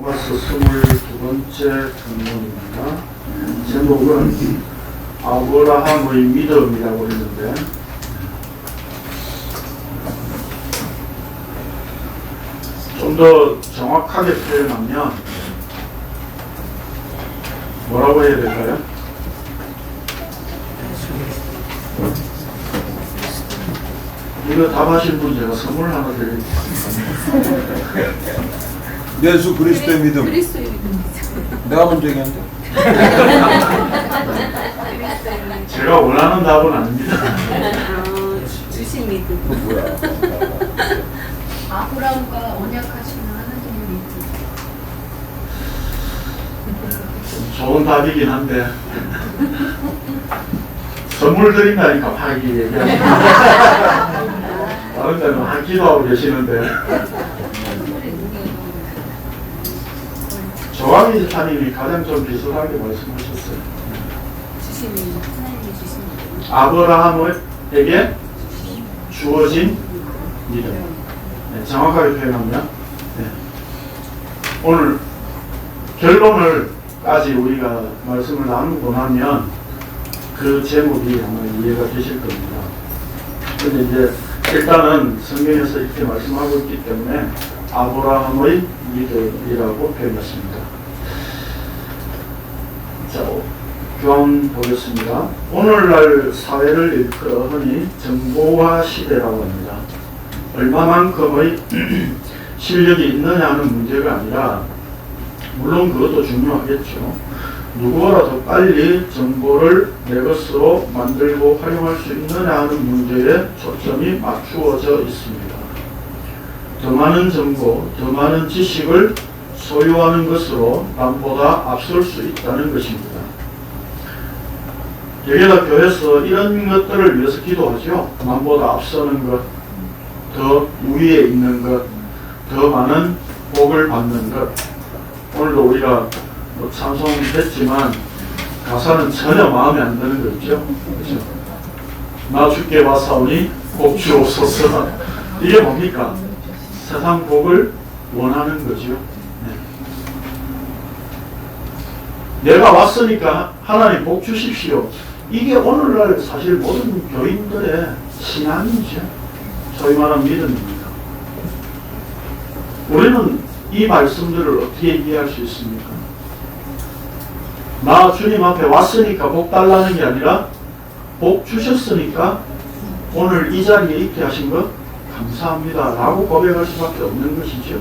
로마서 22번째 본문입니다. 제목은 아브라함의 믿음이라고 했는데, 좀 더 정확하게 표현하면 뭐라고 해야 될까요? 이거 답하신 분 제가 선물 하나 드리겠습니다. 예수 그리스도의 믿음. 그리스도의 믿음. 내가 먼저 얘기했는데. 제가 원하는 답은 아닙니다. 주신 믿음. 뭐야? 아브라함과 언약하시는 하나님의 믿음. 좋은 답이긴 한데 선물 드린다니까 막 이게 얘기하시는 다른 데는 한 기도하고 계시는데 조항희 사님이 가장 좀 비슷하게 말씀하셨어요. 주신 믿음. 하나님이 주신 믿음. 아브라함에게 주어진 믿음. 네, 정확하게 표현하면 오늘 결론을까지 우리가 말씀을 나누고 나면 그 제목이 아마 이해가 되실 겁니다. 근데 이제 일단은 성경에서 이렇게 말씀하고 있기 때문에 아브라함의 믿음이라고 표현했습니다. 자, 교훈 보겠습니다. 오늘날 사회를 일컬어하니 정보화 시대라고 합니다. 얼마만큼의 실력이 있느냐 하는 문제가 아니라, 물론 그것도 중요하겠죠. 누구보다도 빨리 정보를 내 것으로 만들고 활용할 수 있느냐 하는 문제에 초점이 맞추어져 있습니다. 더 많은 정보, 더 많은 지식을 소유하는 것으로 남보다 앞설 수 있다는 것입니다. 여기다 교회에서 이런 것들을 위해서 기도하죠. 남보다 앞서는 것, 더 우위에 있는 것, 더 많은 복을 받는 것. 오늘도 우리가 찬송했지만 가사는 전혀 마음에 안 드는 거 있죠. 그렇죠? 나 주께 와사오니 복 주옵소서. 이게 뭡니까? 세상 복을 원하는 거죠. 네. 내가 왔으니까 하나님 복 주십시오. 이게 오늘날 사실 모든 교인들의 신앙이죠. 소위 말하는 믿음입니다. 우리는 이 말씀들을 어떻게 이해할 수 있습니까? 나 주님 앞에 왔으니까 복 달라는 게 아니라 복 주셨으니까 오늘 이 자리에 있게 하신 것 감사합니다 라고 고백할 수밖에 없는 것이죠.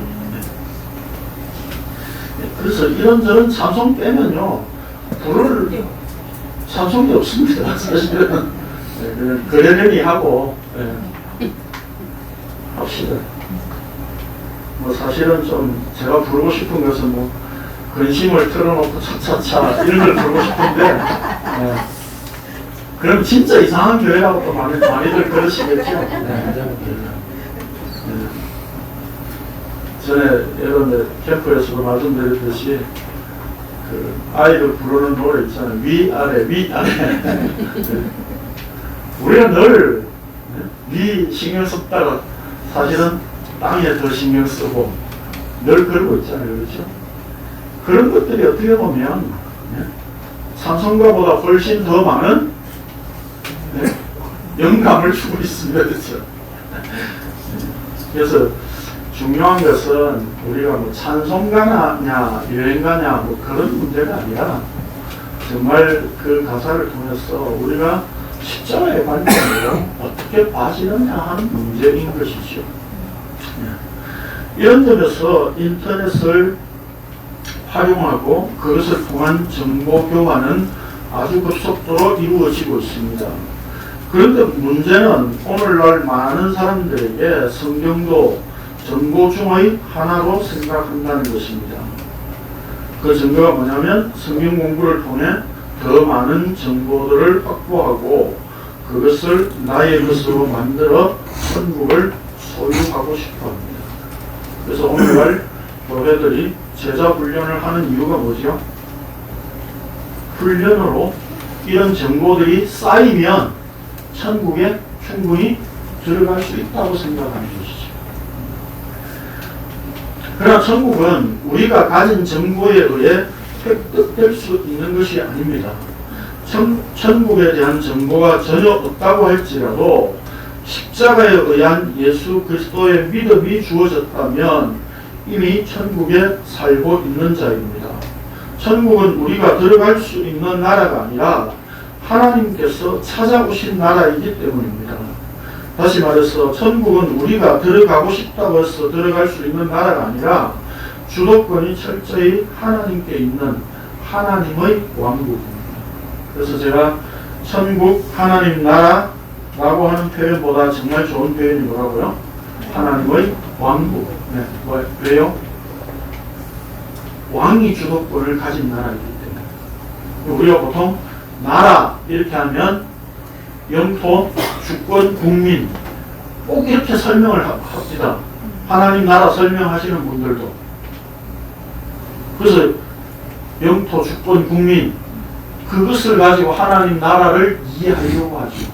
그래서 이런저런 찬송 빼면요 부를 찬송이 없습니다. 사실은 그러려니 하고 합시다. 뭐 사실은 좀 제가 부르고 싶은 것은 뭐 근심을 틀어놓고 차차차 이런 걸 부르고 싶은데 그럼 진짜 이상한 교회라고 또 많이들 그러시겠죠. 전에 여러분들 캠프에서도 말씀드렸듯이 그 아이들 부르는 노래 있잖아요. 위아래 위아래. 우리가 늘 위 신경 썼다가 사실은 땅에 더 신경 쓰고 늘 그러고 있잖아요. 그렇죠? 그런 것들이 어떻게 보면 찬송가보다 훨씬 더 많은 영감을 주고 있습니다. 그렇죠? 그래서 중요한 것은 우리가 뭐 찬송가냐 여행가냐 뭐 그런 문제가 아니라 정말 그 가사를 통해서 우리가 십자가의 관점으로 어떻게 봐지느냐 하는 문제인 것이죠. 이런 점에서 인터넷을 활용하고 그것을 통한 정보 교환은 아주 급속도로 이루어지고 있습니다. 그런데 문제는 오늘날 많은 사람들에게 성경도 정보 중의 하나로 생각한다는 것입니다. 그 증거가 뭐냐면 성경 공부를 통해 더 많은 정보들을 확보하고 그것을 나의 것으로 만들어 천국을 소유하고 싶어 합니다. 그래서 오늘날 교회들이 제자 훈련을 하는 이유가 뭐죠? 훈련으로 이런 정보들이 쌓이면 천국에 충분히 들어갈 수 있다고 생각하는 것이죠. 그러나 천국은 우리가 가진 정보에 의해 획득될 수 있는 것이 아닙니다. 천국에 대한 정보가 전혀 없다고 할지라도 십자가에 의한 예수 그리스도의 믿음이 주어졌다면 이미 천국에 살고 있는 자입니다. 천국은 우리가 들어갈 수 있는 나라가 아니라 하나님께서 찾아오신 나라이기 때문입니다. 다시 말해서 천국은 우리가 들어가고 싶다고 해서 들어갈 수 있는 나라가 아니라 주도권이 철저히 하나님께 있는 하나님의 왕국입니다. 그래서 제가 천국 하나님 나라라고 하는 표현보다 정말 좋은 표현이 뭐라고요? 하나님의 왕국. 네, 왜요? 왕이 주도권을 가진 나라이기 때문에. 우리가 보통 나라 이렇게 하면 영토, 주권, 국민 꼭 이렇게 설명을 합니다. 하나님 나라 설명하시는 분들도. 그래서 영토, 주권, 국민 그것을 가지고 하나님 나라를 이해하려고 하죠.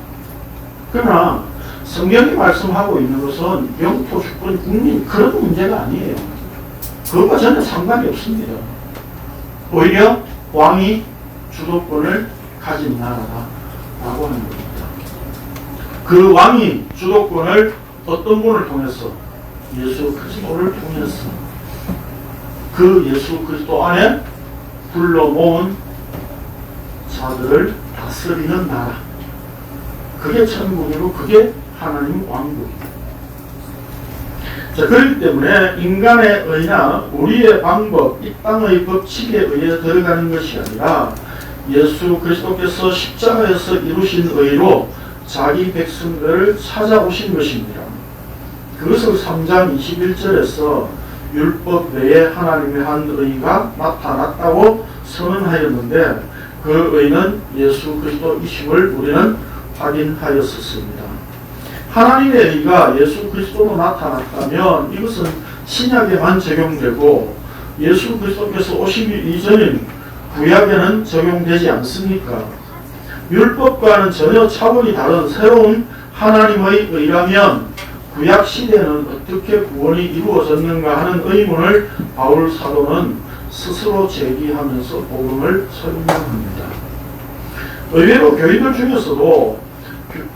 그러나 성경이 말씀하고 있는 것은 영토, 주권, 국민 그런 문제가 아니에요. 그것과 전혀 상관이 없습니다. 오히려 왕이 주도권을 가진 나라라고 하는 겁니다. 그 왕이 주도권을 어떤 분을 통해서? 예수 그리스도를 통해서 그 예수 그리스도 안에 불러 모은 자들을 다스리는 나라. 그게 천국이고 그게 하나님 왕국입니다. 자, 그렇기 때문에 인간의 의나 우리의 방법, 이 땅의 법칙에 의해 들어가는 것이 아니라 예수 그리스도께서 십자가에서 이루신 의로 자기 백성들을 찾아오신 것입니다. 그것을 3장 21절에서 율법 외에 하나님의 한 의가 나타났다고 선언하였는데 그 의는 예수 그리스도이심을 우리는 확인하였었습니다. 하나님의 의가 예수 그리스도로 나타났다면 이것은 신약에만 적용되고 예수 그리스도께서 오시기 이전인 구약에는 적용되지 않습니까? 율법과는 전혀 차원이 다른 새로운 하나님의 의라면 구약 시대는 어떻게 구원이 이루어졌는가 하는 의문을 바울 사도는 스스로 제기하면서 복음을 설명합니다. 의외로 교인들 중에서도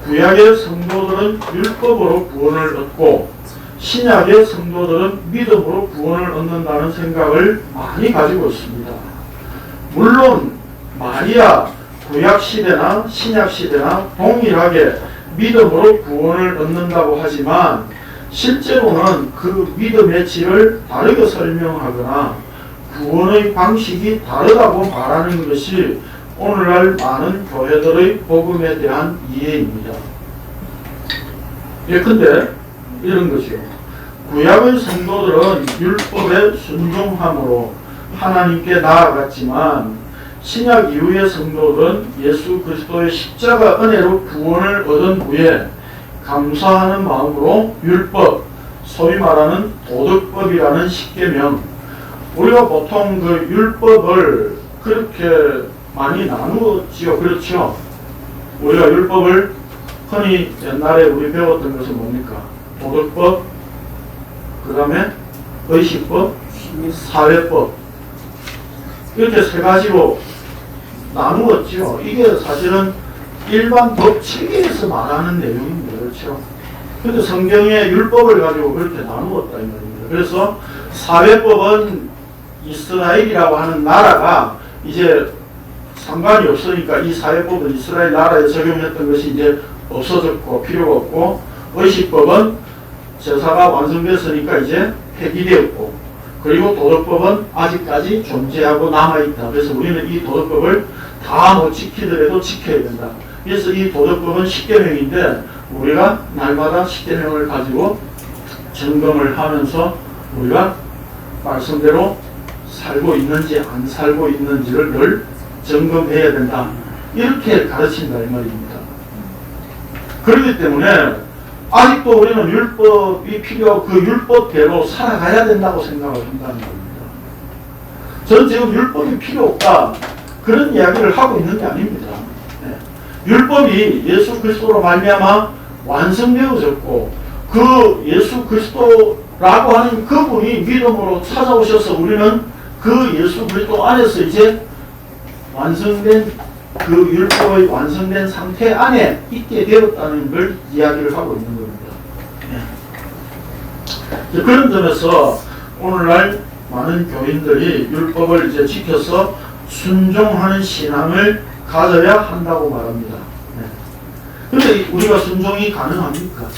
구약의 성도들은 율법으로 구원을 얻고 신약의 성도들은 믿음으로 구원을 얻는다는 생각을 많이 가지고 있습니다. 물론 마리아 구약 시대나 신약 시대나 동일하게 믿음으로 구원을 얻는다고 하지만 실제로는 그 믿음의 질을 다르게 설명하거나 구원의 방식이 다르다고 말하는 것이 오늘날 많은 교회들의 복음에 대한 이해입니다. 예컨대 이런 것이요. 구약의 성도들은 율법에 순종함으로 하나님께 나아갔지만 신약 이후의 성도들은 예수 그리스도의 십자가 은혜로 구원을 얻은 후에 감사하는 마음으로 율법, 소위 말하는 도덕법이라는 십계명, 우리가 보통 그 율법을 그렇게 많이 나누었지요. 그렇죠? 우리가 율법을 흔히 옛날에 우리 배웠던 것은 뭡니까? 도덕법, 그 다음에 의식법, 사회법, 이렇게 세 가지로 나누었죠. 이게 사실은 일반 법 체계에서 말하는 내용입니다. 그렇죠? 그런데 성경의 율법을 가지고 그렇게 나누었다 이 말입니다. 그래서 사회법은 이스라엘이라고 하는 나라가 이제 상관이 없으니까 이 사회법은 이스라엘 나라에 적용했던 것이 이제 없어졌고 필요가 없고, 의식법은 제사가 완성됐으니까 이제 폐기되었고, 그리고 도덕법은 아직까지 존재하고 남아있다. 그래서 우리는 이 도덕법을 다 못 지키더라도 지켜야 된다. 그래서 이 도덕법은 십계명인데 우리가 날마다 십계명을 가지고 점검을 하면서 우리가 말씀대로 살고 있는지 안 살고 있는지를 늘 점검해야 된다. 이렇게 가르친다 이 말입니다. 그렇기 때문에 아직도 우리는 율법이 필요하고 그 율법대로 살아가야 된다고 생각을 한다는 겁니다. 저는 지금 율법이 필요 없다 그런 이야기를 하고 있는 게 아닙니다. 네. 율법이 예수 그리스도로 말미암아 완성되어졌고 그 예수 그리스도 라고 하는 그분이 믿음으로 찾아오셔서 우리는 그 예수 그리스도 안에서 이제 완성된 그 율법의 완성된 상태 안에 있게 되었다는 걸 이야기를 하고 있는 겁니다. 예. 그런 점에서 오늘날 많은 교인들이 율법을 이제 지켜서 순종하는 신앙을 가져야 한다고 말합니다. 그런데 우리가 순종이 가능합니까?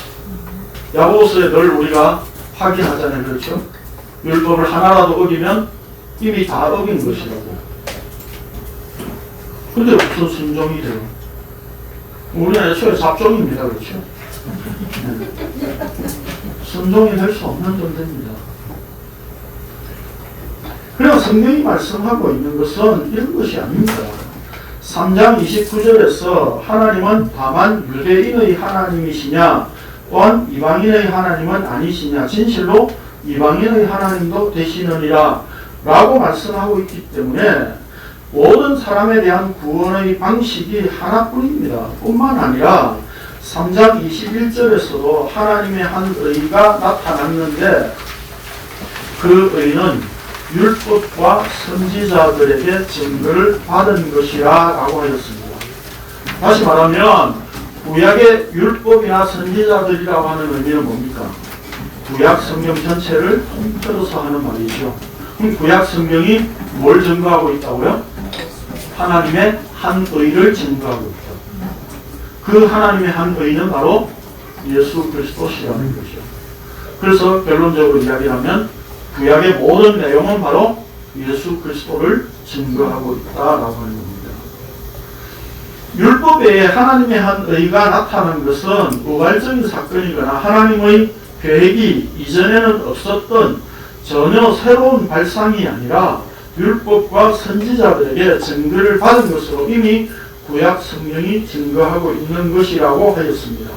야고보서에 늘 우리가 확인하잖아요. 그렇죠? 율법을 하나라도 어기면 이미 다 어긴 것이라고. 근데 무슨 순종이 돼요? 우리는 애초에 잡종입니다. 그렇죠? 순종이 될 수 없는 존재입니다. 그래서 성경이 말씀하고 있는 것은 이런 것이 아닙니다. 3장 29절에서 하나님은 다만 유대인의 하나님이시냐 또한 이방인의 하나님은 아니시냐 진실로 이방인의 하나님도 되시느니라 라고 말씀하고 있기 때문에 모든 사람에 대한 구원의 방식이 하나뿐입니다. 뿐만 아니라 3장 21절에서도 하나님의 한 의가 나타났는데 그 의는 율법과 선지자들에게 증거를 받은 것이라 라고 하셨습니다. 다시 말하면 구약의 율법이나 선지자들이라고 하는 의미는 뭡니까? 구약 성경 전체를 통틀어서 하는 말이죠. 그럼 구약 성경이 뭘 증거하고 있다고요? 하나님의 한 의를 증거하고 있다. 그 하나님의 한 의는 바로 예수 그리스도시라는 것이죠. 그래서 결론적으로 이야기하면 구약의 모든 내용은 바로 예수 그리스도를 증거하고 있다라고 하는 겁니다. 율법 외에 하나님의 한 의가 나타난 것은 우발적인 사건이거나 하나님의 계획이 이전에는 없었던 전혀 새로운 발상이 아니라 율법과 선지자들에게 증거를 받은 것으로 이미 구약 성경이 증거하고 있는 것이라고 하였습니다.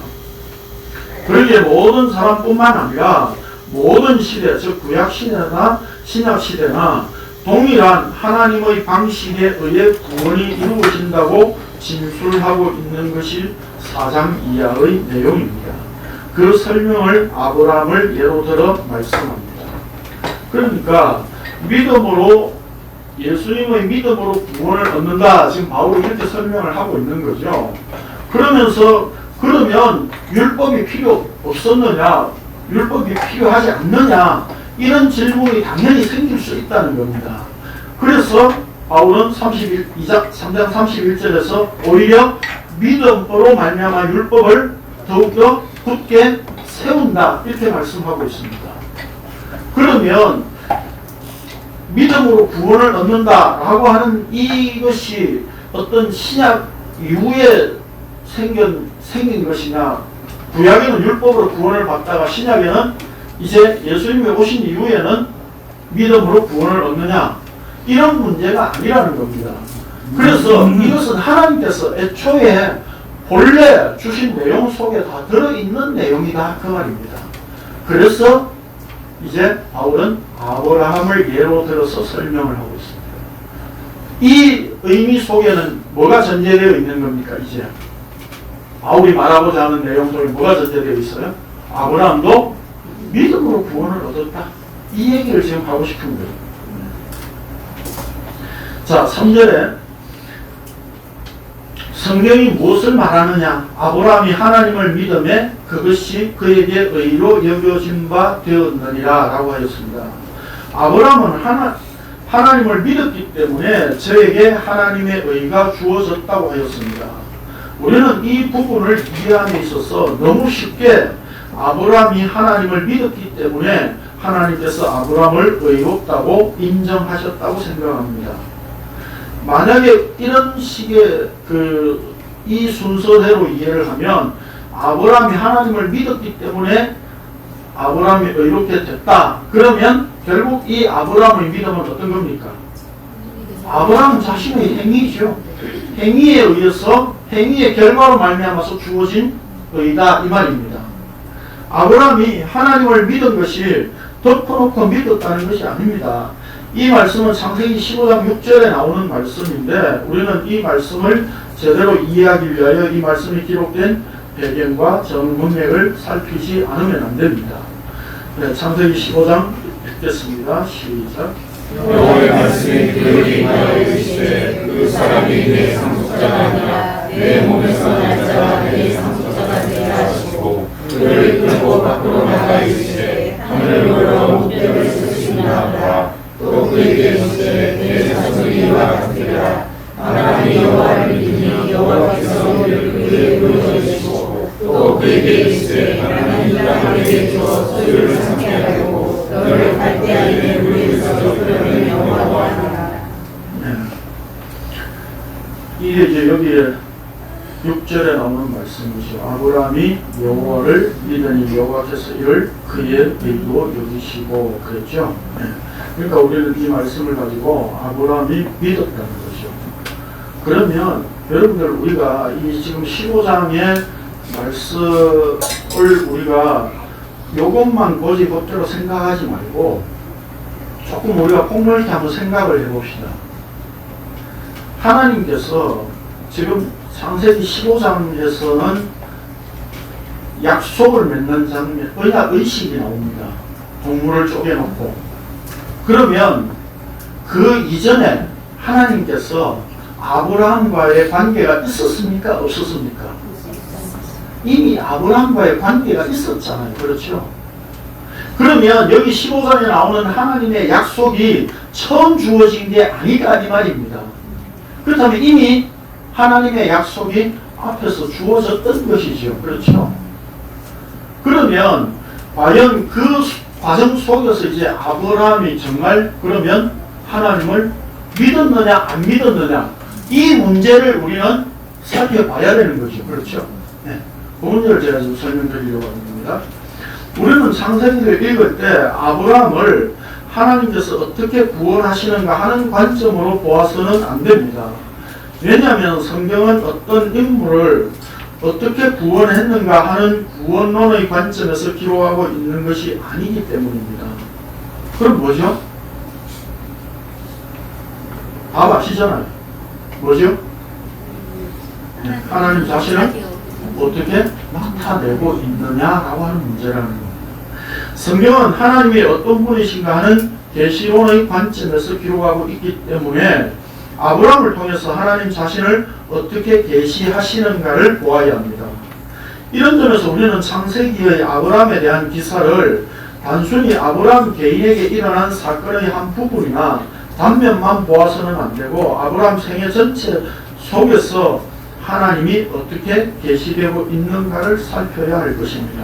그러기에 모든 사람뿐만 아니라 모든 시대, 즉 구약 시대나 신약 시대나 동일한 하나님의 방식에 의해 구원이 이루어진다고 진술하고 있는 것이 4장 이하의 내용입니다. 그 설명을 아브라함을 예로 들어 말씀합니다. 그러니까 믿음으로 예수님의 믿음으로 구원을 얻는다. 지금 바울이 이렇게 설명을 하고 있는 거죠. 그러면 율법이 필요 없었느냐? 율법이 필요하지 않느냐? 이런 질문이 당연히 생길 수 있다는 겁니다. 그래서 바울은 3장 31절에서 오히려 믿음으로 말미암아 율법을 더욱더 굳게 세운다. 이렇게 말씀하고 있습니다. 그러면 믿음으로 구원을 얻는다라고 하는 이것이 어떤 신약 이후에 생긴 것이냐, 구약에는 율법으로 구원을 받다가 신약에는 이제 예수님이 오신 이후에는 믿음으로 구원을 얻느냐, 이런 문제가 아니라는 겁니다. 그래서 이것은 하나님께서 애초에 본래 주신 내용 속에 다 들어있는 내용이다 그 말입니다. 그래서 이제 바울은 아브라함을 예로 들어서 설명을 하고 있습니다. 이 의미 속에는 뭐가 전제되어 있는 겁니까? 이제 바울이 말하고자 하는 내용 속에 뭐가 전제되어 있어요? 아브라함도 믿음으로 구원을 얻었다. 이 얘기를 지금 하고 싶은 거예요. 자, 3절에 성경이 무엇을 말하느냐? 아브라함이 하나님을 믿음에 그것이 그에게 의로 여겨진 바 되었느니라 라고 하였습니다. 아브라함은 하나님을 믿었기 때문에 저에게 하나님의 의가 주어졌다고 하였습니다. 우리는 이 부분을 이해함에 있어서 너무 쉽게 아브라함이 하나님을 믿었기 때문에 하나님께서 아브라함을 의롭다고 인정하셨다고 생각합니다. 만약에 이런 식의 이 순서대로 이해를 하면 아브라함이 하나님을 믿었기 때문에 아브라함이 의롭게 됐다. 그러면 결국 이 아브라함의 믿음은 어떤 겁니까? 아브라함 자신의 행위죠. 행위에 의해서 행위의 결과로 말미암아서 주어진 의다 이 말입니다. 아브라함이 하나님을 믿은 것이 덮어놓고 믿었다는 것이 아닙니다. 이 말씀은 창세기 15장 6절에 나오는 말씀인데 우리는 이 말씀을 제대로 이해하기 위하여 이 말씀이 기록된 배경과 전 문맥을 살피지 않으면 안 됩니다. 네, 창세기 15장 읽겠습니다. 시작. 여호와의 말씀이 그에게 임하여 이르시되 그 사람이 내 상속자가 아니라 내 몸에서 날 자가 내 상속자가 되리라 하시고 그를 이끌고 밖으로 나가 이르시되 하늘을 열어 목대를 쓰시나 하라. 또 그에게 이르시되 내 자손이 이와 같으리라. 아브라함이 여호와를 믿으니 여호와께서 그를 그에게 보여주시고 또 그에게 이르시되 나는 이 땅을 내게 주어 소유를 삼게 하려고 너를 갈대아인의 우리에서 이끌어낸 여호와와 하노라. 이게 이제 여기에 6절에 나오는 말씀이죠. 아브라함이 여호와를 믿으니 여호와께서 이를 그의 일로 여기시고 그랬죠. 그러니까 우리는 이 말씀을 가지고 아브라함이 믿었다는 거죠. 그러면 여러분들 우리가 이 지금 15장의 말씀을 우리가 요것만 고집법대로 생각하지 말고 조금 우리가 폭넓게 한번 생각을 해봅시다. 하나님께서 지금 창세기 15장에서는 약속을 맺는 장면, 의식이 나옵니다. 동물을 쪼개놓고. 그러면 그 이전에 하나님께서 아브라함과의 관계가 있었습니까? 없었습니까? 이미 아브라함과의 관계가 있었잖아요. 그렇죠? 그러면 여기 15장에 나오는 하나님의 약속이 처음 주어진 게 아니다 이 말입니다. 그렇다면 이미 하나님의 약속이 앞에서 주어졌던 것이죠. 그렇죠? 그러면 과연 그 과정 속에서 이제 아브라함이 정말 그러면 하나님을 믿었느냐 안 믿었느냐 이 문제를 우리는 살펴봐야 되는 거죠. 그렇죠? 네. 그 문제를 제가 좀 설명드리려고 합니다. 우리는 창세기를 읽을 때 아브라함을 하나님께서 어떻게 구원하시는가 하는 관점으로 보아서는 안 됩니다. 왜냐하면 성경은 어떤 인물을 어떻게 구원했는가 하는 구원론의 관점에서 기록하고 있는 것이 아니기 때문입니다. 그럼 뭐죠? 답 아시잖아요. 뭐죠? 하나님 자신을 어떻게 나타내고 있느냐라고 하는 문제라는 겁니다. 성경은 하나님이 어떤 분이신가 하는 계시론의 관점에서 기록하고 있기 때문에 아브라함을 통해서 하나님 자신을 어떻게 계시하시는가를 보아야 합니다. 이런 점에서 우리는 창세기의 아브라함에 대한 기사를 단순히 아브라함 개인에게 일어난 사건의 한 부분이나 단면만 보아서는 안 되고 아브라함 생애 전체 속에서 하나님이 어떻게 계시되고 있는가를 살펴야 할 것입니다.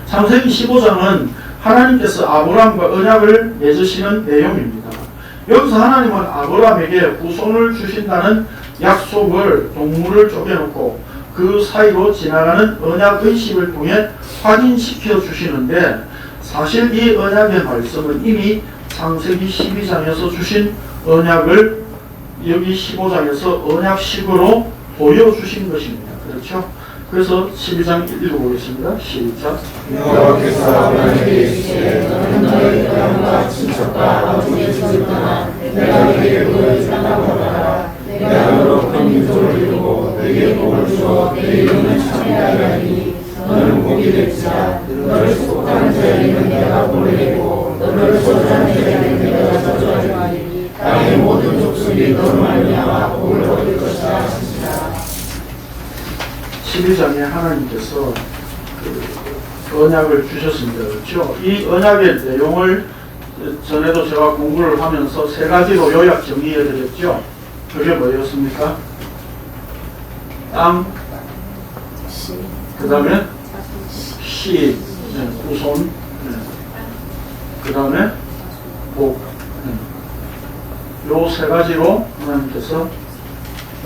창세기 15장은 하나님께서 아브라함과 언약을 맺으시는 내용입니다. 여기서 하나님은 아브라함에게 후손을 주신다는 약속을 동물을 쪼개놓고 그 사이로 지나가는 언약 의식을 통해 확인시켜 주시는데 사실 이 언약의 말씀은 이미 창세기 12장에서 주신 언약을 여기 15장에서 언약식으로 보여주신 것입니다. 그렇죠? 그래서 12장 읽어보겠습니다. 시작. 여호와께서 아브라함에게 이르시되 너는 너의 고향과 친척과 아버지의 집을 떠나 내가 너에게 보여주겠다고 하라. 내가 너로 큰 민족을 이루고 너에게 복을 주어 내 이름을 창대하게 하리니 너는 복이 될지라. 너를 속하는 자에게는 내가 복을 내리고 너를 저주하는 자에게는 내가 저주하리니 땅의 모든 족속이 너로 말미암아 복을 얻을 것이라 하시니라. 12장에 하나님께서 그 언약을 주셨습니다. 그렇죠? 이 언약의 내용을 전에도 제가 공부를 하면서 세 가지로 요약 정리해 드렸죠. 그게 뭐였습니까? 땅, 그 다음에 씨, 후손, 그 다음에 복. 요 세 가지로 하나님께서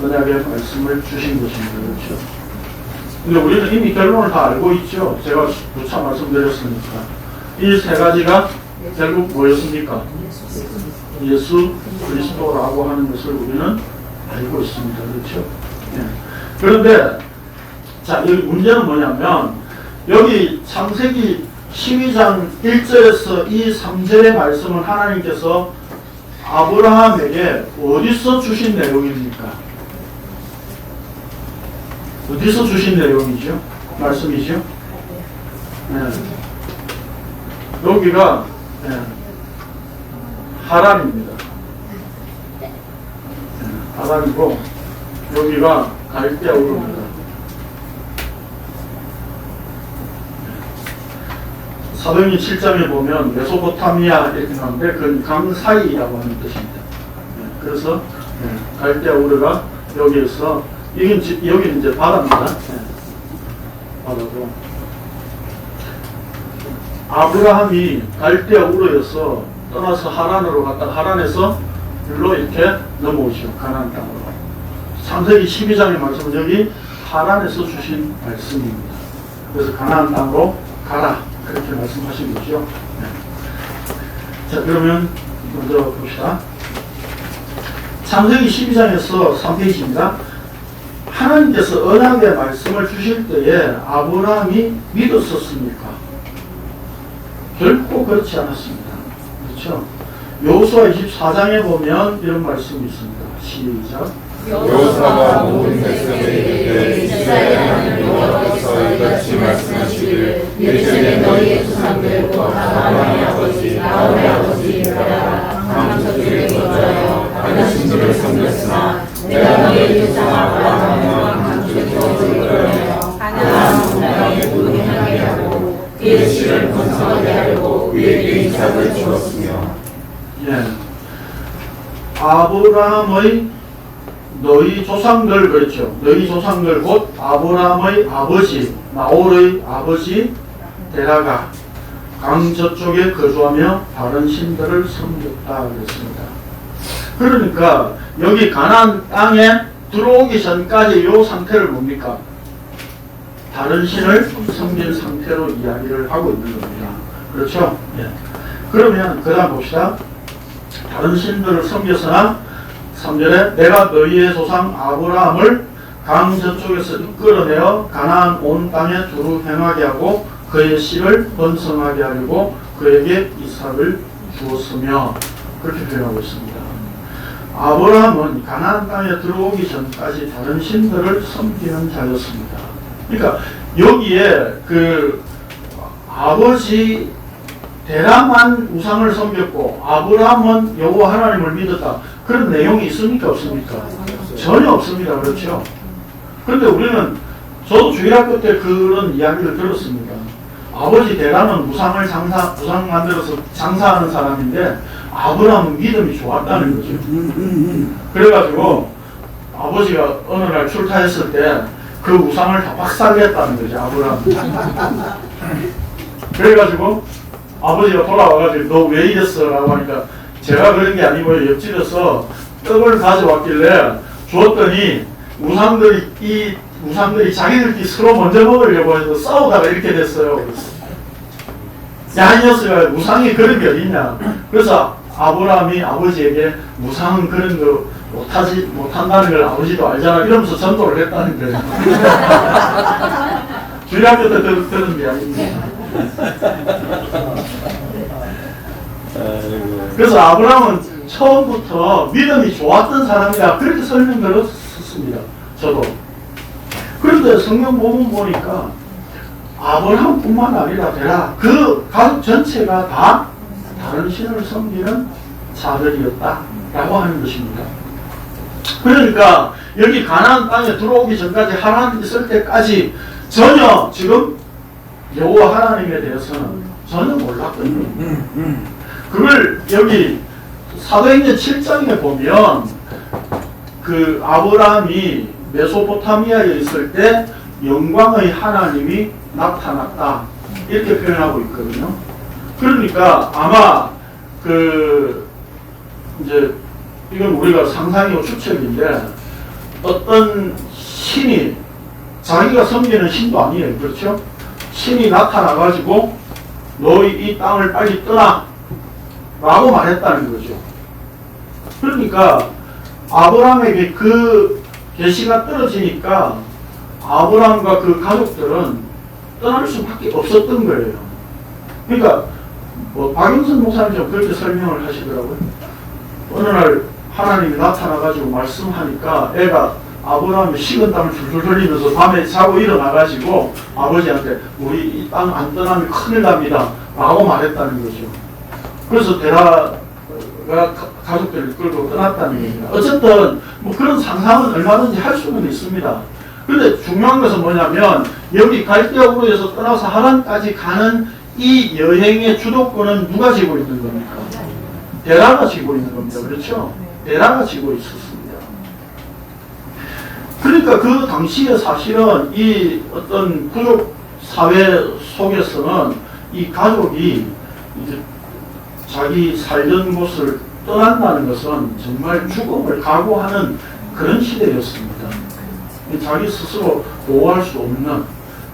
언약의 말씀을 주신 것입니다. 그렇죠? 근데 우리는 이미 결론을 다 알고 있죠. 제가 누차 말씀드렸으니까. 이 세 가지가 결국 뭐였습니까? 예수 그리스도라고 하는 것을 우리는 알고 있습니다. 그렇죠? 네. 그런데 자, 여기 문제는 뭐냐면 여기 창세기 12장 1절에서 이 3절의 말씀은 하나님께서 아브라함에게 어디서 주신 내용입니까? 어디서 주신 내용이죠? 말씀이죠? 네. 여기가 하란입니다. 하란이고 여기가 갈대아 우르입니다. 사도행전 7장에 보면 메소포타미아 이렇게 나오는데 그건 강 사이라고 하는 뜻입니다. 그래서 갈대아 우르가 여기에서 여기는 이제 바다입니다. 바다고 아브라함이 갈대아 우르에서 떠나서 하란으로 갔다가 하란에서 일로 이렇게 넘어오시오. 가나안 땅으로. 창세기 12장의 말씀은 여기 하란에서 주신 말씀입니다. 그래서 가나안 땅으로 가라 그렇게 말씀하신 거죠. 자, 그러면 먼저 봅시다. 창세기 12장에서 3페이지입니다. 하나님께서 언약의 말씀을 주실 때에 아브라함이 믿었었습니까? 결코 그렇지 않았습니다. 그렇죠? 여호수아 24장에 보면 이런 말씀이 있습니다. 시작. 여호수아가 모든 백성에게 이스라엘 하나님 여호와께서 이같이 말씀하시기를 예전에 너희의 조상들 곧 아브라함의 아버지 나홀의 아버지 라가 강 저쪽에 거주하여 다른 신들을 섬겼으나 내가 너희의 조상 아브라함과 강 저쪽에 거주하여 가나안 온 땅에 모든 하게 하고 그의 씨를 번성하게 하려고 그에게 이삭을 주었으며. 아브라함의 너희 조상들 그렇죠. 너희 조상들 곧 아브라함의 아버지 나홀의 아버지 데라가 강 저쪽에 거주하며 다른 신들을 섬겼다 그랬습니다. 그러니까 여기 가나안 땅에 들어오기 전까지 이 상태를 뭡니까? 다른 신을 섬긴 상태로 이야기를 하고 있는 겁니다. 그렇죠? 그러면 그 다음 봅시다. 다른 신들을 섬겼으나 3절에 내가 너희의 조상 아브라함을 강 저쪽에서 이끌어내어 가나안 온 땅에 두루 행하게 하고 그의 씨를 번성하게 하려고 그에게 이삭을 주었으며 그렇게 표현하고 있습니다. 아브라함은 가나안 땅에 들어오기 전까지 다른 신들을 섬기는 자였습니다. 그러니까 여기에 그 아버지 데라만 우상을 섬겼고 아브라함은 여호와 하나님을 믿었다. 그런 내용이 있습니까? 없습니까? 전혀 없습니다. 그렇죠? 그런데 우리는 저도 주일학교 때 그런 이야기를 들었습니다. 아버지 데라는 우상 만들어서 장사하는 사람인데 아브라함은 믿음이 좋았다는 거죠. 그래가지고 아버지가 어느 날 출타했을 때 그 우상을 다 박살냈다는 거죠. 아브라함. 그래가지고 아버지가 돌아와가지고 너 왜 이랬어? 라고 하니까 제가 그런 게 아니고 옆집에서 떡을 가져왔길래 주었더니 우상들이 자기들끼리 서로 먼저 먹으려고 해서 싸우다가 이렇게 됐어요. 야, 이 녀석아, 우상이 그런 게 어딨냐. 그래서 아브라함이 아버지에게 우상은 그런 거 못한다는 걸 아버지도 알잖아. 이러면서 전도를 했다는 거예요. 주일학교 때 들은 이야기입니다. 그래서 아브라함은 처음부터 믿음이 좋았던 사람이다. 그렇게 설명을 썼습니다. 저도. 그런데 성경 본문 보니까 아브라함뿐만 아니라 데라 그 가족 전체가 다 다른 신을 섬기는 자들이었다라고 하는 것입니다. 그러니까 여기 가나안 땅에 들어오기 전까지 하나님 있을 때까지 전혀 지금 여호와 하나님에 대해서는 전혀 몰랐던 거예요. 그걸 여기 사도행전 7장에 보면 그 아브라함이 메소포타미아에 있을 때 영광의 하나님이 나타났다 이렇게 표현하고 있거든요. 그러니까 아마 그 이제 이건 우리가 상상이고 추측인데 어떤 신이 자기가 섬기는 신도 아니에요. 그렇죠? 신이 나타나가지고 너희 이 땅을 빨리 떠나 라고 말했다는 거죠. 그러니까 아브라함에게 그 계시가 떨어지니까 아브라함과 그 가족들은 떠날 수밖에 없었던 거예요. 그러니까 뭐 박영선 목사님 좀 그렇게 설명을 하시더라고요. 어느 날 하나님이 나타나가지고 말씀하니까 애가 아브라함이 식은땀을 줄줄 흘리면서 밤에 자고 일어나가지고 아버지한테 우리 이 땅 안 떠나면 큰일 납니다 라고 말했다는 거죠. 그래서 데라가 가족들을 끌고 떠났다는 얘기입니다. 어쨌든 뭐 그런 상상은 얼마든지 할 수는 있습니다. 그런데 중요한 것은 뭐냐면 여기 갈대아우르에서 떠나서 하란까지 가는 이 여행의 주도권은 누가 쥐고 있는 겁니까? 데라가 쥐고 있는 겁니다. 그렇죠? 데라가 쥐고 있었습니다. 그러니까 그 당시에 사실은 이 어떤 부족 사회 속에서는 이 가족이 이제 자기 살던 곳을 떠난다는 것은 정말 죽음을 각오하는 그런 시대였습니다. 자기 스스로 보호할 수 없는,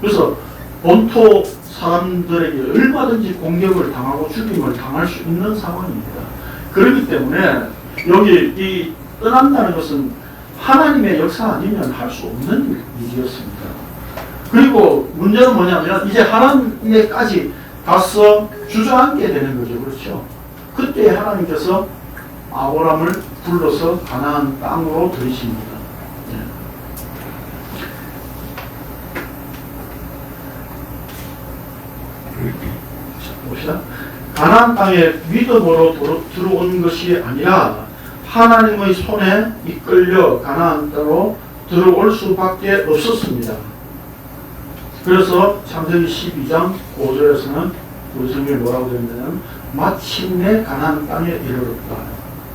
그래서 본토 사람들에게 얼마든지 공격을 당하고 죽임을 당할 수 있는 상황입니다. 그렇기 때문에 여기 이 떠난다는 것은 하나님의 역사 아니면 할 수 없는 일이었습니다. 그리고 문제는 뭐냐면 이제 하나님에까지 가서 주저앉게 되는 거죠. 그렇죠? 그때 하나님께서 아브라함을 불러서 가나안 땅으로 들이십니다. 봅시다. 가나안 땅에 믿음으로 들어온 것이 아니라 하나님의 손에 이끌려 가나안 땅으로 들어올 수밖에 없었습니다. 그래서 창세기 12장 5절에서는 우리 성경에 뭐라고 되어 있냐면 마침내 가나안 땅에 이르렀다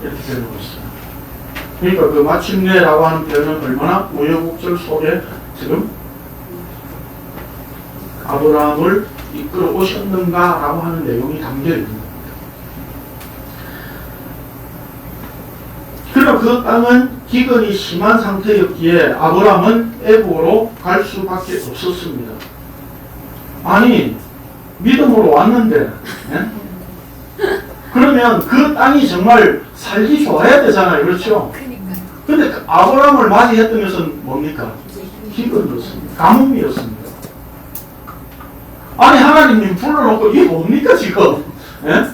이렇게 되어있고 있어요. 그러니까 그 마침내라고 하는 표현은 얼마나 우여곡절 속에 지금 아브라함을 이끌어 오셨는가라고 하는 내용이 담겨 있는 겁니다. 그러나 그 땅은 기근이 심한 상태였기에 아브라함은 애국으로 갈 수밖에 없었습니다. 아니 믿음으로 왔는데 그러면 그 땅이 정말 살기 좋아야 되잖아요. 그렇죠? 그러니까요. 근데 아브라함을 맞이했던 것은 뭡니까? 기근이었습니다. 가뭄이었습니다. 아니 하나님님 불러놓고 이게 뭡니까 지금? 예?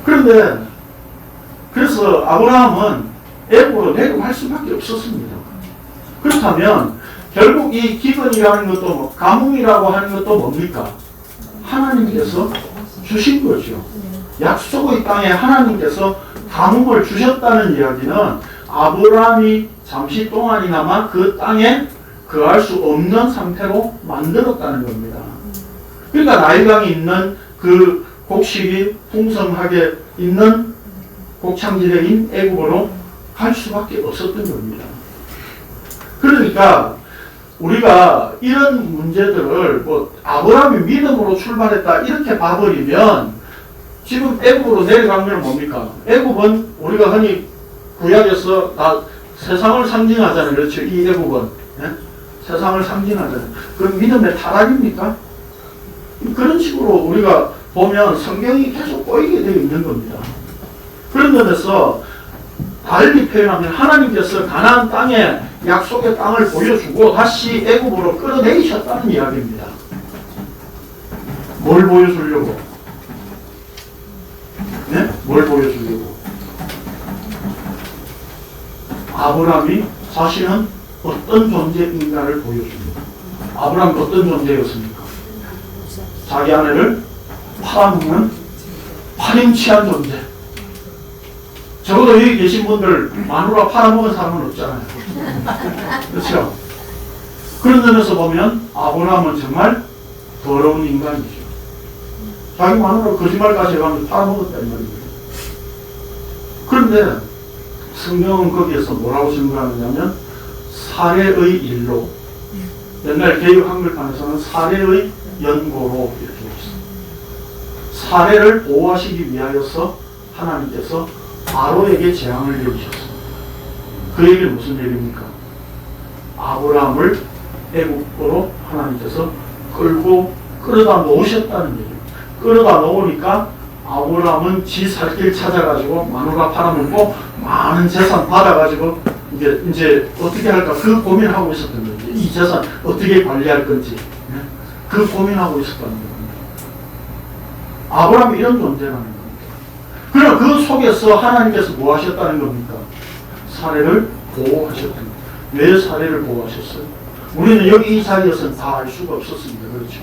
그런데 그래서 아브라함은 애국으로 내려갈 수밖에 없었습니다. 그렇다면 결국 이 기근이라는 것도 가뭄이라고 하는 것도 뭡니까? 하나님께서 주신 거죠. 약속의 땅에 하나님께서 가뭄을 주셨다는 이야기는 아브라함이 잠시 동안이나마 그 땅에 거할 수 없는 상태로 만들었다는 겁니다. 그러니까 나일강이 있는 그 곡식이 풍성하게 있는 곡창지대인 애국으로 갈 수밖에 없었던 겁니다. 그러니까 우리가 이런 문제들을 뭐 아브라함이 믿음으로 출발했다 이렇게 봐버리면 지금 애국으로 내려간 건 뭡니까? 애국은 우리가 흔히 구약에서 다 세상을 상징하잖아요. 그렇죠? 이 애국은 예? 세상을 상징하잖아요. 그럼 믿음의 타락입니까? 그런 식으로 우리가 보면 성경이 계속 꼬이게 되어 있는 겁니다. 그런 면에서 달리 표현하면 하나님께서 가나안 땅에 약속의 땅을 보여주고 다시 애굽으로 끌어내리셨다는 이야기입니다. 뭘 보여주려고? 네? 뭘 보여주려고? 아브라함이 자신은 어떤 존재인가를 보여줍니다. 아브라함이 어떤 존재였습니까? 자기 아내를 팔아먹는 파렴치한 존재. 적어도 여기 계신 분들 마누라 팔아먹은 사람은 없잖아요. 그렇죠? 그런 점에서 보면 아브라함은 정말 더러운 인간이죠. 자기 마누라 거짓말까지 해가면서 팔아먹었다는 말입니다. 그런데 성경은 거기에서 뭐라고 증거하느냐면 사례의 일로, 옛날 개역 한글판에서는 사례의 연고로 이렇게 있습니다. 사례를 보호하시기 위하여서 하나님께서 바로에게 재앙을 내리셨습니다. 그 얘기는 무슨 얘기입니까? 아브라함을 애국으로 하나님께서 끌어다 놓으셨다는 얘기입니다. 끌어다 놓으니까 아브라함은 지 살 길 찾아가지고 마누라 팔아먹고 많은 재산 받아가지고 이제 어떻게 할까 그 고민하고 있었던 거지. 이 재산 어떻게 관리할 건지 그 고민하고 있었다는 겁니다. 아브라함이 이런 존재라는 겁니다. 그러나 그 속에서 하나님께서 뭐 하셨다는 겁니까? 사례를 보호하셨던 겁니다. 왜 사례를 보호하셨어요? 우리는 여기 이 자리에서는 다 알 수가 없었습니다. 그렇죠?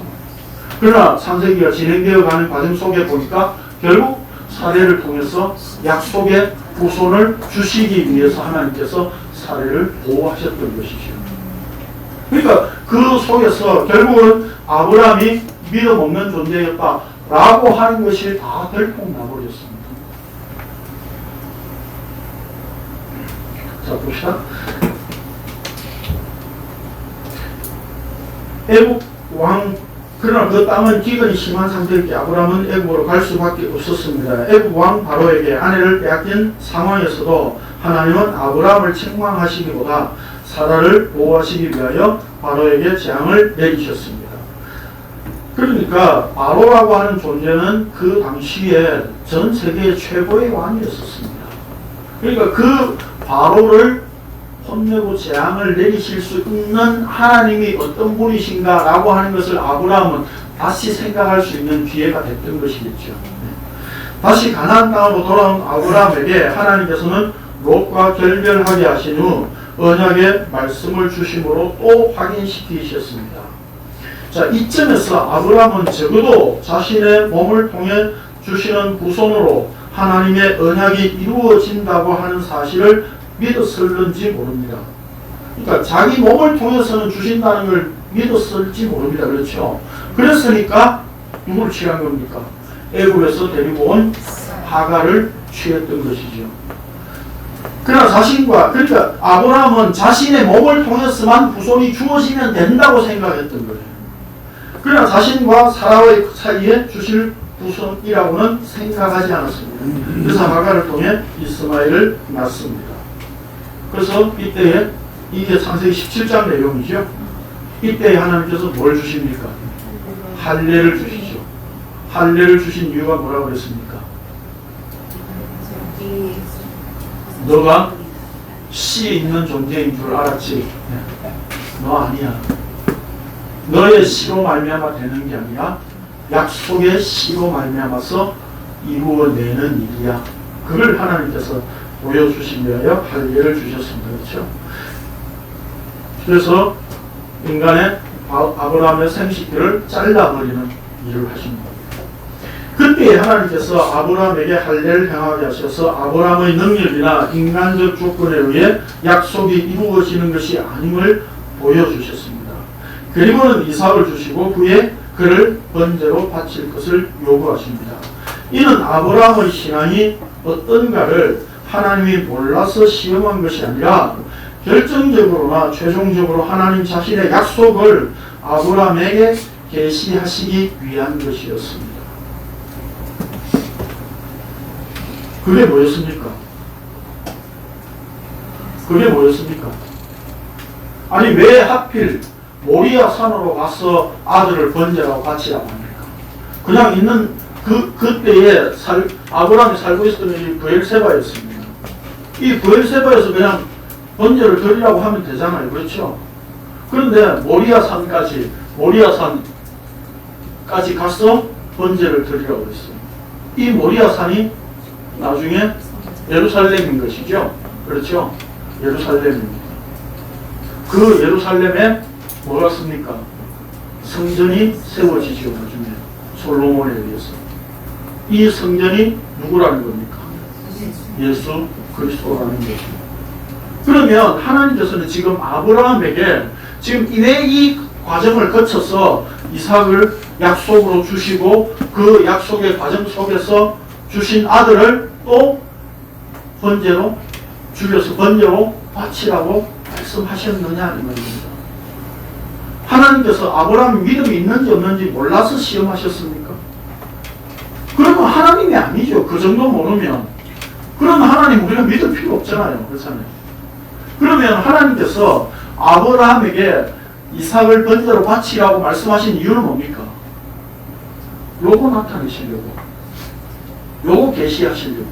그러나 창세기가 진행되어 가는 과정 속에 보니까 결국 사례를 통해서 약속의 후손을 주시기 위해서 하나님께서 사례를 보호하셨던 것이죠. 그러니까 그 속에서 결국은 아브라함이 믿음 없는 존재였다라고 하는 것이 다 들통나버렸습니다. 자, 봅시다. 애국 왕, 그러나 그 땅은 기근이 심한 상태였기에 아브라함은 애국으로 갈 수밖에 없었습니다. 애국 왕 바로에게 아내를 빼앗긴 상황에서도 하나님은 아브라함을 책망하시기보다 사라를 보호하시기 위하여 바로에게 재앙을 내리셨습니다. 그러니까 바로라고 하는 존재는 그 당시에 전 세계 최고의 왕이었습니다. 그러니까 그 바로를 혼내고 재앙을 내리실 수 있는 하나님이 어떤 분이신가 라고 하는 것을 아브라함은 다시 생각할 수 있는 기회가 됐던 것이겠죠. 다시 가나안 땅으로 돌아온 아브라함에게 하나님께서는 롯과 결별하게 하신 후 언약의 말씀을 주심으로 또 확인시키셨습니다. 자, 이점에서 아브라함은 적어도 자신의 몸을 통해 주시는 후손으로 하나님의 언약이 이루어진다고 하는 사실을 믿었을는지 모릅니다. 그러니까 자기 몸을 통해서는 주신다는 걸 믿었을지 모릅니다. 그렇죠? 그랬으니까 누구를 취한 겁니까? 애굽에서 데리고 온 하갈을 취했던 것이죠. 그러나 그러니까 아브라함은 자신의 몸을 통해서만 후손이 주어지면 된다고 생각했던 거예요. 그러나 자신과 사라의 사이에 주실 후손이라고는 생각하지 않았습니다. 그래서 하갈을 통해 이스마엘을 낳습니다. 그래서 이때에 이게 창세기 17장 내용이죠. 이때에 하나님께서 뭘 주십니까? 할례를 주시죠. 할례를 주신 이유가 뭐라고 그랬습니까? 너가 씨 있는 존재인 줄 알았지? 너 아니야. 너의 씨로 말미암아 되는 게 아니라 약속의 씨로 말미암아서 이루어내는 일이야. 그걸 하나님께서 보여주시기 위하여 할례를 주셨습니다. 그렇죠? 그래서 인간의 아브라함의 생식기를 잘라버리는 일을 하신 겁니다. 그때 하나님께서 아브라함에게 할례를 행하게 하셔서 아브라함의 능력이나 인간적 조건에 의해 약속이 이루어지는 것이 아님을 보여주셨습니다. 그리고는 이삭을 주시고 후에 그를 번제로 바칠 것을 요구하십니다. 이는 아브라함의 신앙이 어떤가를 하나님이 몰라서 시험한 것이 아니라 결정적으로나 최종적으로 하나님 자신의 약속을 아브라함에게 계시하시기 위한 것이었습니다. 그게 뭐였습니까? 그게 뭐였습니까? 아니 왜 하필 모리아 산으로 가서 아들을 번제라고 바치라고 합니까? 그냥 있는 그때에 아브라함이 살고 있었던 이 브엘세바였습니다. 이 브엘세바에서 그냥 번제를 드리라고 하면 되잖아요. 그렇죠? 그런데 모리아산까지 가서 번제를 드리라고 했어요. 이 모리아산이 나중에 예루살렘인 것이죠. 그렇죠? 예루살렘입니다. 그 예루살렘에 뭐가 씁니까? 성전이 세워지죠. 나중에 솔로몬에 의해서. 이 성전이 누구라는 겁니까? 예수 그리스도라는 것입니다. 그러면 하나님께서는 지금 아브라함에게 지금 왜 이 과정을 거쳐서 이삭을 약속으로 주시고 그 약속의 과정 속에서 주신 아들을 또 번제로 죽여서 번제로 바치라고 말씀하셨느냐 이 말입니다. 하나님께서 아브라함이 믿음이 있는지 없는지 몰라서 시험하셨습니까? 그러면 하나님이 아니죠. 그 정도 모르면. 그러면 하나님 우리가 믿을 필요 없잖아요. 그렇잖아요. 그러면 하나님께서 아브라함에게 이삭을 번제로 바치라고 말씀하신 이유는 뭡니까? 요거 나타내시려고. 요거 계시하시려고.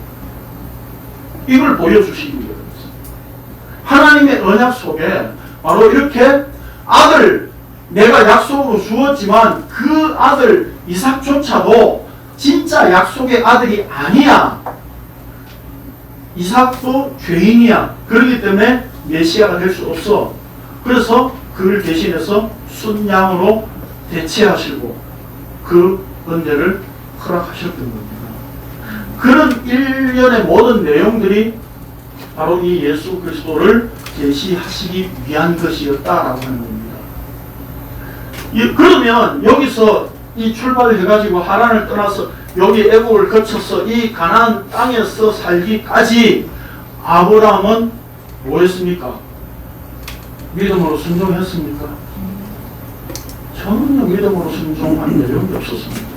이걸 보여주시기 위해서. 하나님의 언약 속에 바로 이렇게 아들, 내가 약속으로 주었지만 그 아들 이삭조차도 진짜 약속의 아들이 아니야. 이삭도 죄인이야. 그렇기 때문에 메시아가 될 수 없어. 그래서 그를 대신해서 순양으로 대체하시고 그 은혜를 허락하셨던 겁니다. 그런 일련의 모든 내용들이 바로 이 예수 그리스도를 계시하시기 위한 것이었다라고 하는 겁니다. 그러면 여기서 이 출발을 해가지고 하란을 떠나서 여기 애국을 거쳐서 이 가나안 땅에서 살기까지 아브라함은 뭐했습니까? 믿음으로 순종했습니까? 전혀 믿음으로 순종한 내용이 없었습니다.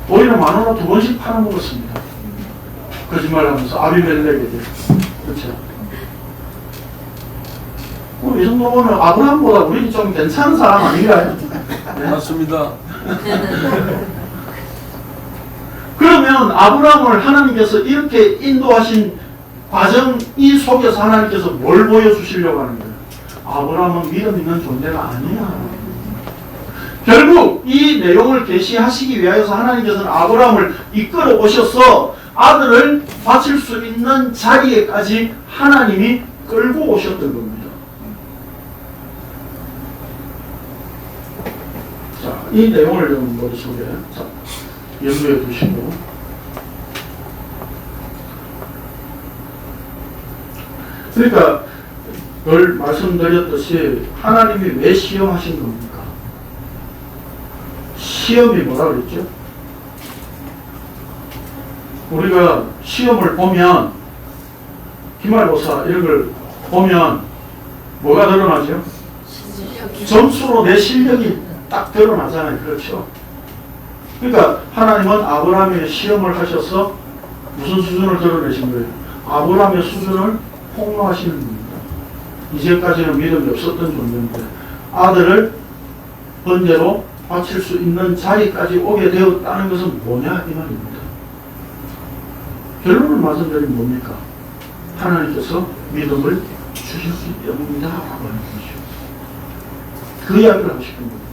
오히려 마누라 2번씩 팔아먹었습니다. 거짓말하면서 아비멜렉에게. 그렇죠? 이 정도 보면 아브라함보다 우리 좀 괜찮은 사람 아닌가요? 네? 맞습니다. 그러면 아브라함을 하나님께서 이렇게 인도하신 과정 이 속에서 하나님께서 뭘 보여주시려고 하는 거예요? 아브라함은 믿음 있는 존재가 아니야. 결국 이 내용을 계시하시기 위하여서 하나님께서는 아브라함을 이끌어 오셔서 아들을 바칠 수 있는 자리에까지 하나님이 끌고 오셨던 겁니다. 자, 이 내용을 좀 머릿속에 염두에 두시고, 그러니까 늘 말씀드렸듯이 하나님이 왜 시험하신 겁니까? 시험이 뭐라 그랬죠? 우리가 시험을 보면, 기말고사 이런 걸 보면 뭐가 드러나죠? 점수로 내 실력이 딱 드러나잖아요. 그렇죠? 그러니까 하나님은 아브라함의 시험을 하셔서 무슨 수준을 드러내신 거예요? 아브라함의 수준을 폭로하시는 겁니다. 이제까지는 믿음이 없었던 존재인데 아들을 번제로 바칠 수 있는 자리까지 오게 되었다는 것은 뭐냐 이 말입니다. 결론을 말씀드리면 뭡니까? 하나님께서 믿음을 주셨기 때문이다 라고 하는 것이죠. 그 이야기를 하고 싶은 겁니다.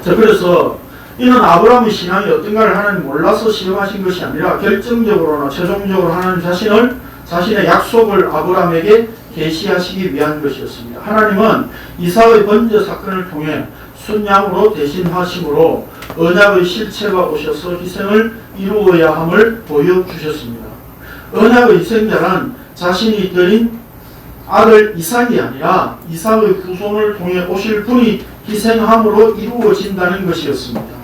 자, 그래서 이는 아브라함의 신앙이 어떤가를 하나님 몰라서 시험하신 것이 아니라 결정적으로나 최종적으로 하나님 자신의 약속을 아브라함에게 계시하시기 위한 것이었습니다. 하나님은 이삭의 번제 사건을 통해 순양으로 대신하심으로 언약의 실체가 오셔서 희생을 이루어야 함을 보여주셨습니다. 언약의 희생자는 자신이 드린 아들 이삭이 아니라 이삭의 후손을 통해 오실 분이 희생함으로 이루어진다는 것이었습니다.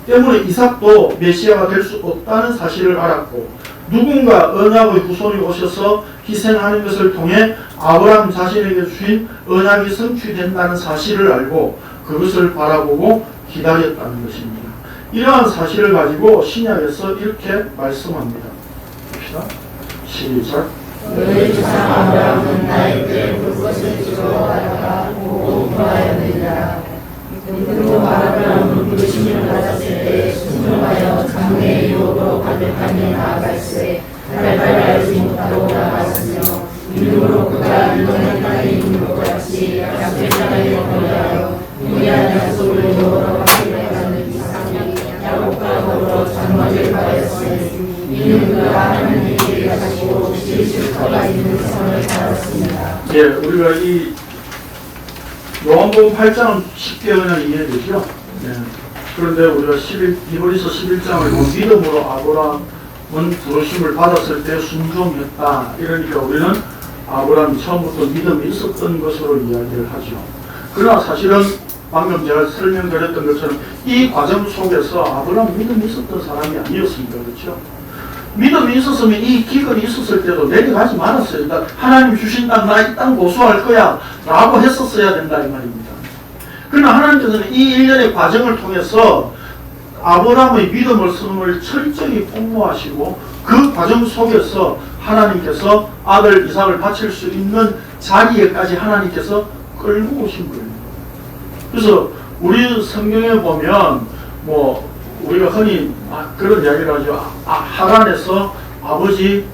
때문에 이삭도 메시아가 될 수 없다는 사실을 알았고 누군가 언약의 후손이 오셔서 희생하는 것을 통해 아브라함 자신에게 주신 언약이 성취된다는 사실을 알고 그것을 바라보고 기다렸다는 것입니다. 이러한 사실을 가지고 신약에서 이렇게 말씀합니다. 봅시다. 시작. 너희 조상 아브라함은 나의 때 그것을 지켜다가 공부하였느니라. 그리고 아브라함은 부르심을 받았을 때 순종하여 장래의 유업으로 가득하게 나아갈세 달달 알지 못하고 나아갔으며 믿음으로 그가 이동의 땅에 있는 것 같이 약속의 땅에 거하여 무리한 약속을 여호와로 하기를 하는 이삭이 야곱과 더불어 장막을 받았으니 이는 그가 하나님께 가시고 지으실 터가 있는 성을 받았습니다. 예, 우리가 이 요한복음 8장은 쉽게 그냥 이해되죠. 네. 그런데 우리가 히브리서 11장을 믿음으로 아브라함은 부르심을 받았을 때 순종했다. 이러니까 우리는 아브라함이 처음부터 믿음이 있었던 것으로 이야기를 하죠. 그러나 사실은 방금 제가 설명드렸던 것처럼 이 과정 속에서 아브라함은 믿음이 있었던 사람이 아니었습니다. 그렇죠? 믿음이 있었으면 이 기근이 있었을 때도 내려가지 말았어요. 하나님 주신 땅, 나 이 땅 고수할 거야 라고 했었어야 된다 이 말입니다. 그러나 하나님께서는 이 일련의 과정을 통해서 아브라함의 믿음을 쓰는 철저히 폭로하시고 그 과정 속에서 하나님께서 아들 이삭을 바칠 수 있는 자리에까지 하나님께서 끌고 오신 거예요. 그래서 우리 성경에 보면 뭐 우리가 흔히 그런 이야기를 하죠. 하란에서 아버지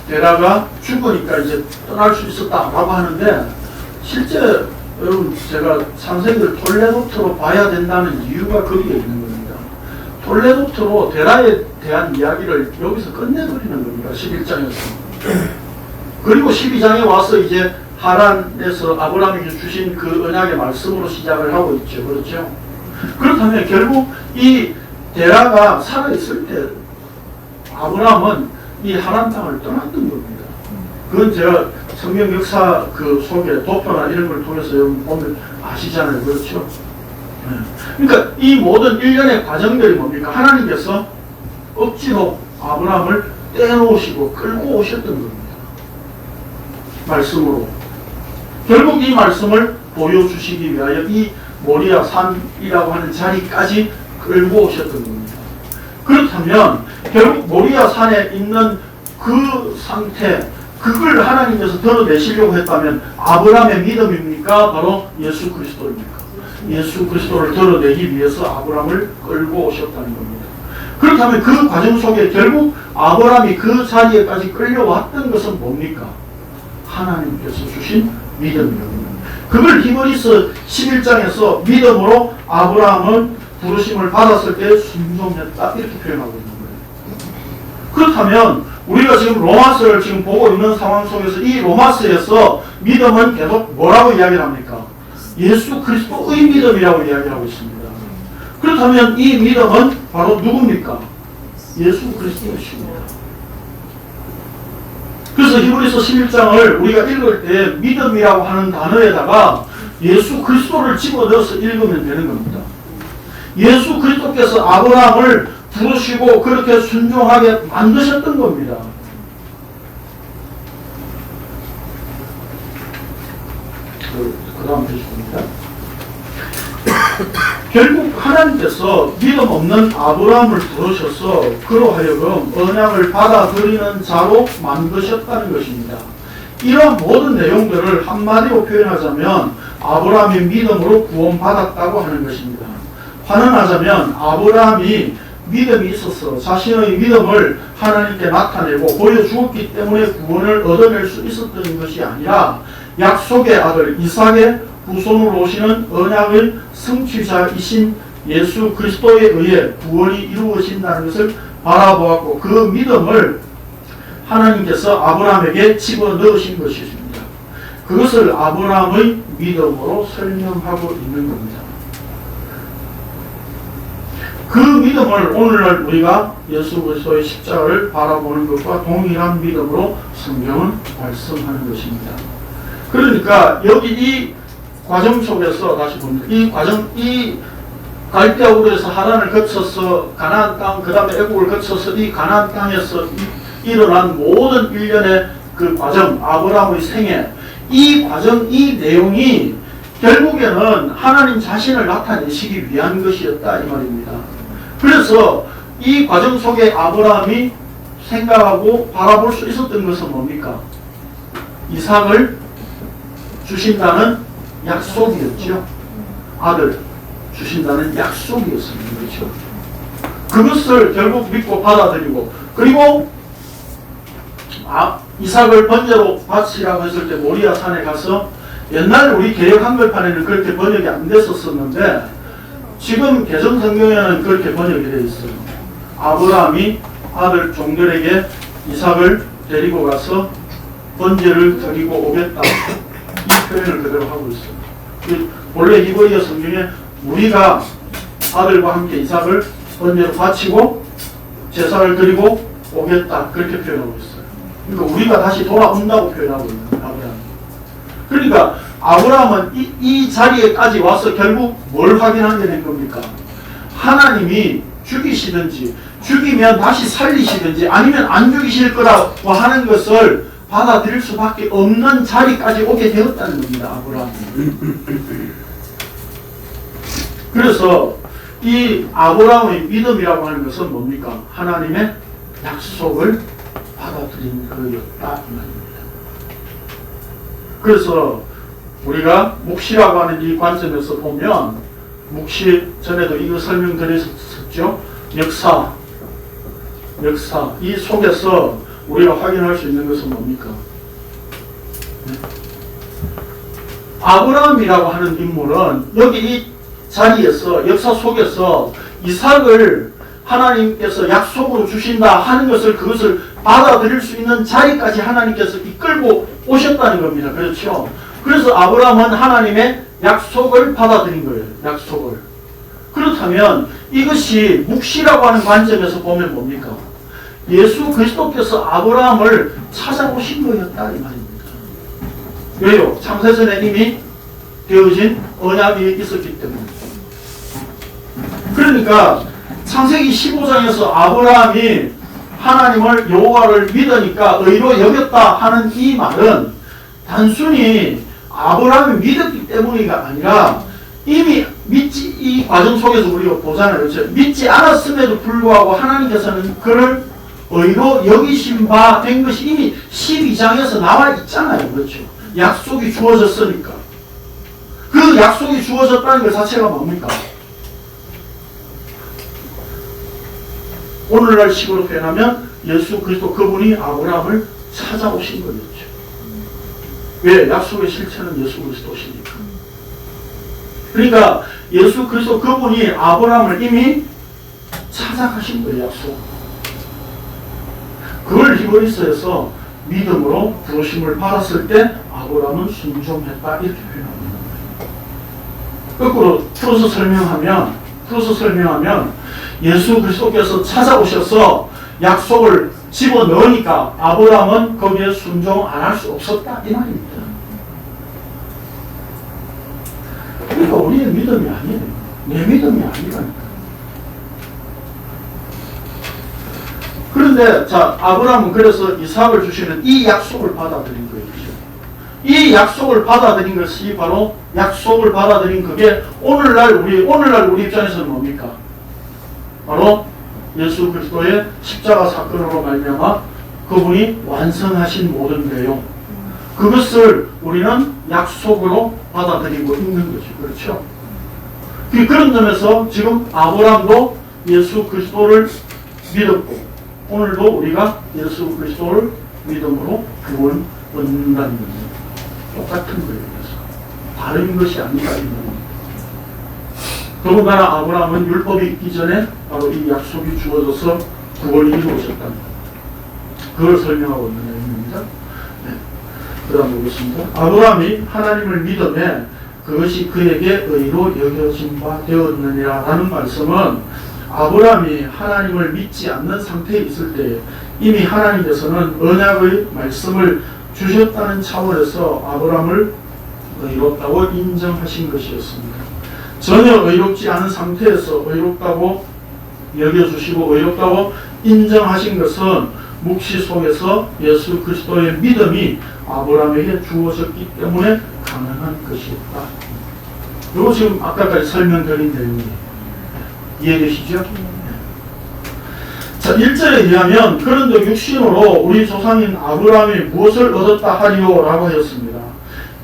데라가 죽으니까 이제 떠날 수 있었다라고 하는데 실제 여러분 제가 창세기를 톨레도트로 봐야 된다는 이유가 거기에 있는 겁니다. 톨레도트로 데라에 대한 이야기를 여기서 끝내버리는 겁니다. 11장에서. 그리고 12장에 와서 이제 하란에서 아브라함에게 주신 그 언약의 말씀으로 시작을 하고 있죠. 그렇죠? 그렇다면 결국 이 데라가 살아있을 때 아브라함은 이 하란 땅을 떠났던 겁니다. 그건 제가 성경 역사 그 속에 도표나 이런 걸 통해서 여러분 보면 아시잖아요. 그렇죠? 그러니까 이 모든 일련의 과정들이 뭡니까? 하나님께서 억지로 아브라함을 떼놓으시고 끌고 오셨던 겁니다. 말씀으로. 결국 이 말씀을 보여주시기 위하여 이 모리아 산이라고 하는 자리까지 끌고 오셨던 겁니다. 그렇다면 결국 모리아 산에 있는 그 상태, 그걸 하나님께서 드러내시려고 했다면 아브라함의 믿음입니까? 바로 예수 그리스도입니까? 예수 그리스도를 드러내기 위해서 아브라함을 끌고 오셨다는 겁니다. 그렇다면 그 과정 속에 결국 아브라함이 그 자리에까지 끌려왔던 것은 뭡니까? 하나님께서 주신 믿음입니다. 그걸 히브리서 11장에서 믿음으로 아브라함은 부르심을 받았을 때 순종했다 이렇게 표현하고 있는 거예요. 그렇다면 우리가 지금 로마서를 지금 보고 있는 상황 속에서 이 로마서에서 믿음은 계속 뭐라고 이야기를 합니까? 예수 그리스도의 믿음이라고 이야기하고 있습니다. 그렇다면 이 믿음은 바로 누굽니까? 예수 그리스도이십니다. 그래서 히브리서 11장을 우리가 읽을 때 믿음이라고 하는 단어에다가 예수 그리스도를 집어넣어서 읽으면 되는 겁니다. 예수 그리스도께서 아브라함을 부르시고 그렇게 순종하게 만드셨던 겁니다. 그 다음 주십니다. 결국 하나님께서 믿음 없는 아브라함을 부르셔서 그로 하여금 언약을 받아들이는 자로 만드셨다는 것입니다. 이런 모든 내용들을 한마디로 표현하자면 아브라함이 믿음으로 구원받았다고 하는 것입니다. 환원하자면 아브라함이 믿음이 있어서 자신의 믿음을 하나님께 나타내고 보여주었기 때문에 구원을 얻어낼 수 있었던 것이 아니라 약속의 아들 이삭의 후손으로 오시는 언약의 성취자이신 예수 그리스도에 의해 구원이 이루어진다는 것을 바라보았고 그 믿음을 하나님께서 아브라함에게 집어넣으신 것입니다. 그것을 아브라함의 믿음으로 설명하고 있는 겁니다. 그 믿음을 오늘날 우리가 예수 그리스도의 십자가를 바라보는 것과 동일한 믿음으로 성경은 말씀하는 것입니다. 그러니까 여기 이 과정 속에서 다시 봅니다. 이 과정, 이 갈대아 우르에서 하란을 거쳐서 가나안 땅, 그 다음에 애국을 거쳐서 이 가나안 땅에서 일어난 모든 일련의 그 과정, 아브라함의 생애, 이 과정, 이 내용이 결국에는 하나님 자신을 나타내시기 위한 것이었다 이 말입니다. 그래서 이 과정 속에 아브라함이 생각하고 바라볼 수 있었던 것은 뭡니까? 이삭을 주신다는 약속이었죠. 아들 주신다는 약속이었습니다. 그렇죠? 그것을 결국 믿고 받아들이고 그리고 이삭을 번제로 바치라고 했을 때 모리아 산에 가서 옛날 우리 개역 한글판에는 그렇게 번역이 안 됐었는데 지금 개정 성경에는 그렇게 번역이 되어 있어요. 아브라함이 아들 종들에게 이삭을 데리고 가서 번제를 드리고 오겠다. 이 표현을 그대로 하고 있어요. 원래 히브리어 성경에 우리가 아들과 함께 이삭을 번제로 바치고 제사를 드리고 오겠다. 그렇게 표현하고 있어요. 그러니까 우리가 다시 돌아온다고 표현하고 있는 아브라함. 그러니까 아브라함은 이 자리에까지 와서 결국 뭘 확인하게 된 겁니까? 하나님이 죽이시든지 죽이면 다시 살리시든지 아니면 안 죽이실 거라고 하는 것을 받아들일 수밖에 없는 자리까지 오게 되었다는 겁니다. 아브라함이. 그래서 이 아브라함의 믿음이라고 하는 것은 뭡니까? 하나님의 약속을 받아들인 거였다 이 말입니다. 그래서 우리가 묵시라고 하는 이 관점에서 보면 묵시 전에도 이거 설명드렸었죠. 역사 이 속에서 우리가 확인할 수 있는 것은 뭡니까? 네. 아브라함이라고 하는 인물은 여기 이 자리에서 역사 속에서 이삭을 하나님께서 약속으로 주신다 하는 것을 그것을 받아들일 수 있는 자리까지 하나님께서 이끌고 오셨다는 겁니다. 그렇죠? 그래서 아브라함은 하나님의 약속을 받아들인 거예요. 약속을. 그렇다면 이것이 묵시라고 하는 관점에서 보면 뭡니까? 예수 그리스도께서 아브라함을 찾아오신 거였다 이 말입니다. 왜요? 창세전에 이미 되어진 언약이 있었기 때문에. 그러니까 창세기 15장에서 아브라함이 하나님을 여호와를 믿으니까 의로 여겼다 하는 이 말은 단순히 아브라함이 믿었기 때문이가 아니라 이미 믿지, 이 과정 속에서 우리가 보잖아요. 그렇죠? 믿지 않았음에도 불구하고 하나님께서는 그를 의로 여기신 바 된 것이 이미 12장에서 나와 있잖아요. 그렇죠? 약속이 주어졌으니까. 그 약속이 주어졌다는 것 자체가 뭡니까? 오늘날 식으로 표현하면 예수 그리스도 그분이 아브라함을 찾아오신 거였죠. 왜? 약속의 실체는 예수 그리스도시니까. 그러니까 예수 그리스도 그분이 아브라함을 이미 찾아가신 거예요. 약속. 그걸 히브리서에서 믿음으로 부르심을 받았을 때 아브라함은 순종했다 이렇게 표현합니다. 거꾸로 풀어서 설명하면 예수 그리스도께서 찾아오셔서 약속을 집어넣으니까 아브라함은 거기에 순종 안 할 수 없었다 이 말입니다. 그러니까 우리의 믿음이 아니에요. 내 믿음이 아니라니까. 그런데 자 아브라함은 그래서 이삭을 주시는 이 약속을 받아들인 거예요. 이 약속을 받아들인 것이 바로 약속을 받아들인 그게 오늘날 우리 입장에서는 뭡니까? 바로 예수 그리스도의 십자가 사건으로 말미암아 그분이 완성하신 모든 거예요. 그것을 우리는 약속으로 받아들이고 있는 거죠. 그렇죠? 그런 점에서 지금 아브라함도 예수 그리스도를 믿었고 오늘도 우리가 예수 그리스도를 믿음으로 구원 얻는다는 겁니다. 똑같은 거예요. 그래서 다른 것이 아니다. 더군다나 아브라함은 율법이 있기 전에 바로 이 약속이 주어져서 구원이 이루어졌다는 것. 그걸 설명하고 있는 내용입니다. 네. 그 다음 보겠습니다. 아브라함이 하나님을 믿음에 그것이 그에게 의로 여겨진 바 되었느니라는 말씀은 아브라함이 하나님을 믿지 않는 상태에 있을 때 이미 하나님께서는 언약의 말씀을 주셨다는 차원에서 아브라함을 의롭다고 인정하신 것이었습니다. 전혀 의롭지 않은 상태에서 의롭다고 여겨주시고 의롭다고 인정하신 것은 묵시 속에서 예수 그리스도의 믿음이 아브라함에게 주어졌기 때문에 가능한 것이었다. 이거 지금 아까까지 설명드린 내용이에요. 이해되시죠? 자, 1절에 의하면 그런데 육신으로 우리 조상인 아브라함이 무엇을 얻었다 하리요? 라고 하였습니다.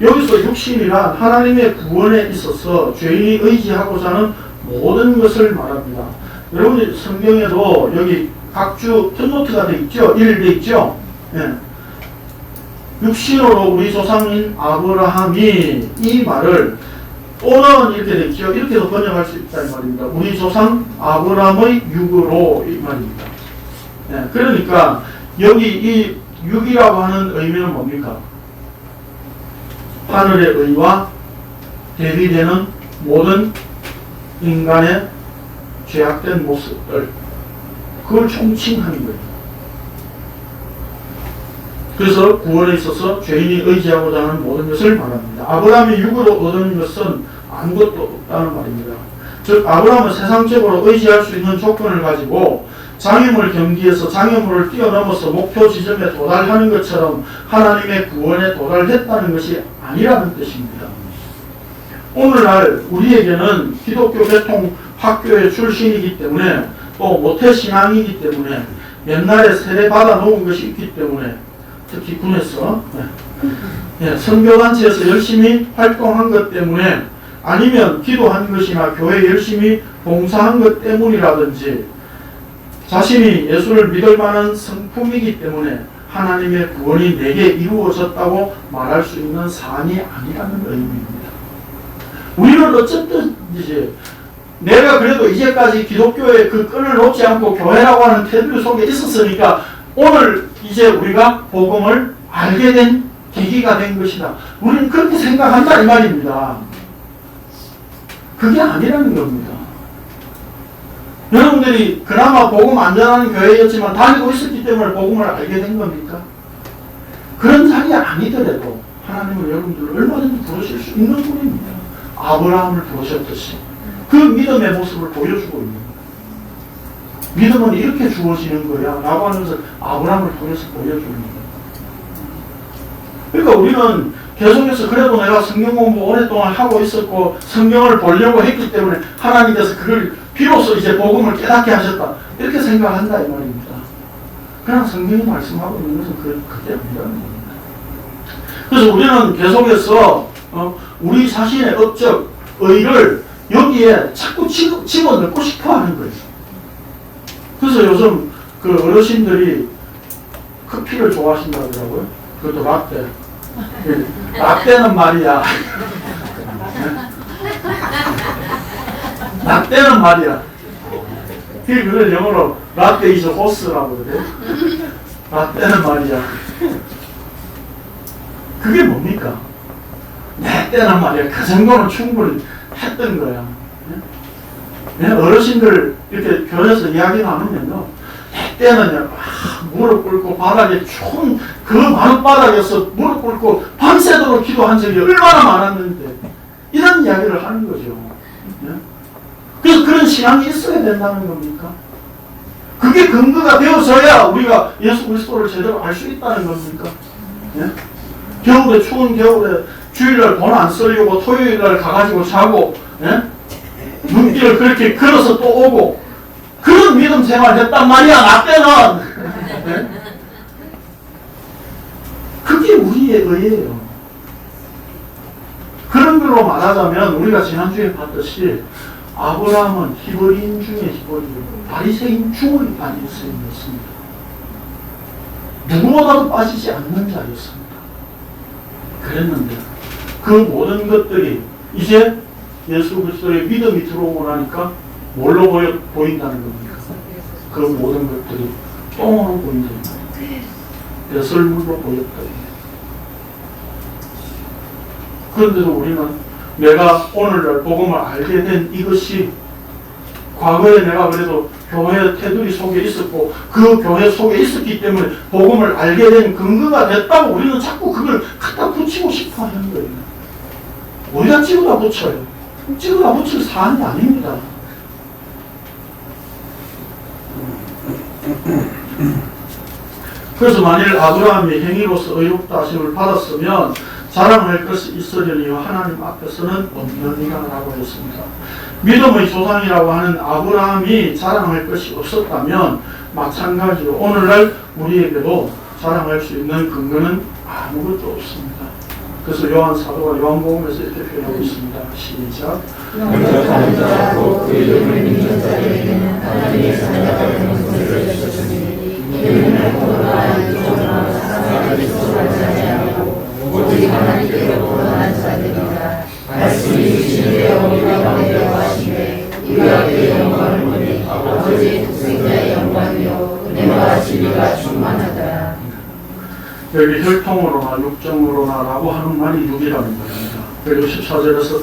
여기서 육신이란 하나님의 구원에 있어서 죄인이 의지하고자 하는 모든 것을 말합니다. 여러분 성경에도 여기 각주 풋노트가 되어 있죠? 1 되어 있죠? 예. 육신으로 우리 조상인 아브라함이 이 말을 또는 이렇게 되어 있죠? 이렇게도 번역할 수 있다는 말입니다. 우리 조상 아브라함의 육으로 이 말입니다. 예. 그러니까 여기 이 육이라고 하는 의미는 뭡니까? 하늘의 의와 대비되는 모든 인간의 죄악된 모습들, 그걸 총칭하는 거예요. 그래서 구원에 있어서 죄인이 의지하고자 하는 모든 것을 말합니다. 아브라함이 육으로 얻은 것은 아무것도 없다는 말입니다. 즉 아브라함은 세상적으로 의지할 수 있는 조건을 가지고 장애물 경기에서 장애물을 뛰어넘어서 목표 지점에 도달하는 것처럼 하나님의 구원에 도달했다는 것이 아니라는 뜻입니다. 오늘날 우리에게는 기독교 계통 학교의 출신이기 때문에 또 모태신앙이기 때문에 옛날에 세례 받아 놓은 것이 있기 때문에 특히 군에서 선교단체에서 열심히 활동한 것 때문에 아니면 기도한 것이나 교회 열심히 봉사한 것 때문이라든지 자신이 예수를 믿을 만한 성품이기 때문에 하나님의 구원이 내게 이루어졌다고 말할 수 있는 사안이 아니라는 의미입니다. 우리는 어쨌든 이제 내가 그래도 이제까지 기독교의 그 끈을 놓지 않고 교회라고 하는 테두리 속에 있었으니까 오늘 이제 우리가 복음을 알게 된 계기가 된 것이다. 우리는 그렇게 생각한다 이 말입니다. 그게 아니라는 겁니다. 여러분들이 그나마 복음 안 전하는 교회였지만 다니고 있었기 때문에 복음을 알게 된 겁니까? 그런 자리 아니더라도 하나님은 여러분들을 얼마든지 부르실 수 있는 분입니다. 아브라함을 부르셨듯이 그 믿음의 모습을 보여주고 있는 거예요. 믿음은 이렇게 주어지는 거야 라고 하면서 아브라함을 통해서 보여주는 거예요. 그러니까 우리는 계속해서 그래도 내가 성경 공부 오랫동안 하고 있었고 성경을 보려고 했기 때문에 하나님께서 그걸 비로소 이제 복음을 깨닫게 하셨다 이렇게 생각한다 이 말입니다. 그냥 성경이 말씀하고 있는 것은 그게 아니라는 겁니다. 그래서 우리는 계속해서 우리 자신의 업적, 의를 여기에 자꾸 집어넣고 싶어 하는 거예요. 그래서 요즘 그 어르신들이 커피를 좋아하신다더라고요. 그것도 라떼. 라떼는 말이야. 라떼는 말이야. 그걸 영어로 라떼 이즈 호스라고 그래. 라떼는 말이야. 그게 뭡니까? 내 때는 말이야. 그 정도는 충분히 했던 거야. 어르신들 이렇게 교회에서 이야기 나누면요. 내 때는요, 무릎 꿇고 바닥에 추운 그 많은 바닥에서 무릎 꿇고 밤새도록 기도한 적이 얼마나 많았는데 이런 이야기를 하는 거죠. 그래서 그런 신앙이 있어야 된다는 겁니까? 그게 근거가 되어서야 우리가 예수 그리스도를 제대로 알 수 있다는 겁니까? 겨울에 추운 겨울에 주일날 돈 안 쓰려고 토요일날 가가지고 자고 눈길을 그렇게 걸어서 또 오고 그런 믿음 생활 했단 말이야 나 때는. 그게 우리의 의예요. 그런 걸로 말하자면 우리가 지난주에 봤듯이 아브라함은 히브리인 중에 히브리인 바리새인 중의 바리새인이었습니다. 누구보다도 빠지지 않는 자였습니다. 그랬는데 그 모든 것들이 이제 예수 그리스도의 믿음이 들어오고 나니까 뭘로 보인다는 겁니까? 그 모든 것들이 똥으로 보인다는 거예요. 배설물로 보였다. 그런데도 우리는 내가 오늘날 복음을 알게 된 이것이 과거에 내가 그래도 교회 테두리 속에 있었고 그 교회 속에 있었기 때문에 복음을 알게 된 근거가 됐다고 우리는 자꾸 그걸 갖다 붙이고 싶어 하는 거예요. 어디다 찍어다 붙여요? 찍어다 붙일 사안이 아닙니다. 그래서 만일 아브라함이 행위로서 의롭다 하심을 받았으면 자랑할 것이 있으려니와 하나님 앞에서는 없느니라 라고 했습니다. 믿음의 조상이라고 하는 아브라함이 자랑할 것이 없었다면 마찬가지로 오늘날 우리에게도 자랑할 수 있는 근거는 아무것도 없습니다. 그래서 요한 사도가 요한복음에서 이렇게 표현하고 있습니다. 시작. 영접하고 그 이름을 믿는 자에게는 하나님의 자녀가 되는 것을 주셨으니 이는 보다 이쪽으로 사상을 기초하지 아니하고 오직 하나님께로부터 난 자들이라. 말씀이 주시되 우리가 가운데 하시되 우리가 그의 영광을 보니 아버지 독생자의 영광이요 은혜와 진리가 충만하더라. 여기 혈통으로나 육정으로나 라고 하는 말이 육이라는 말입니다. 그리고 14절에서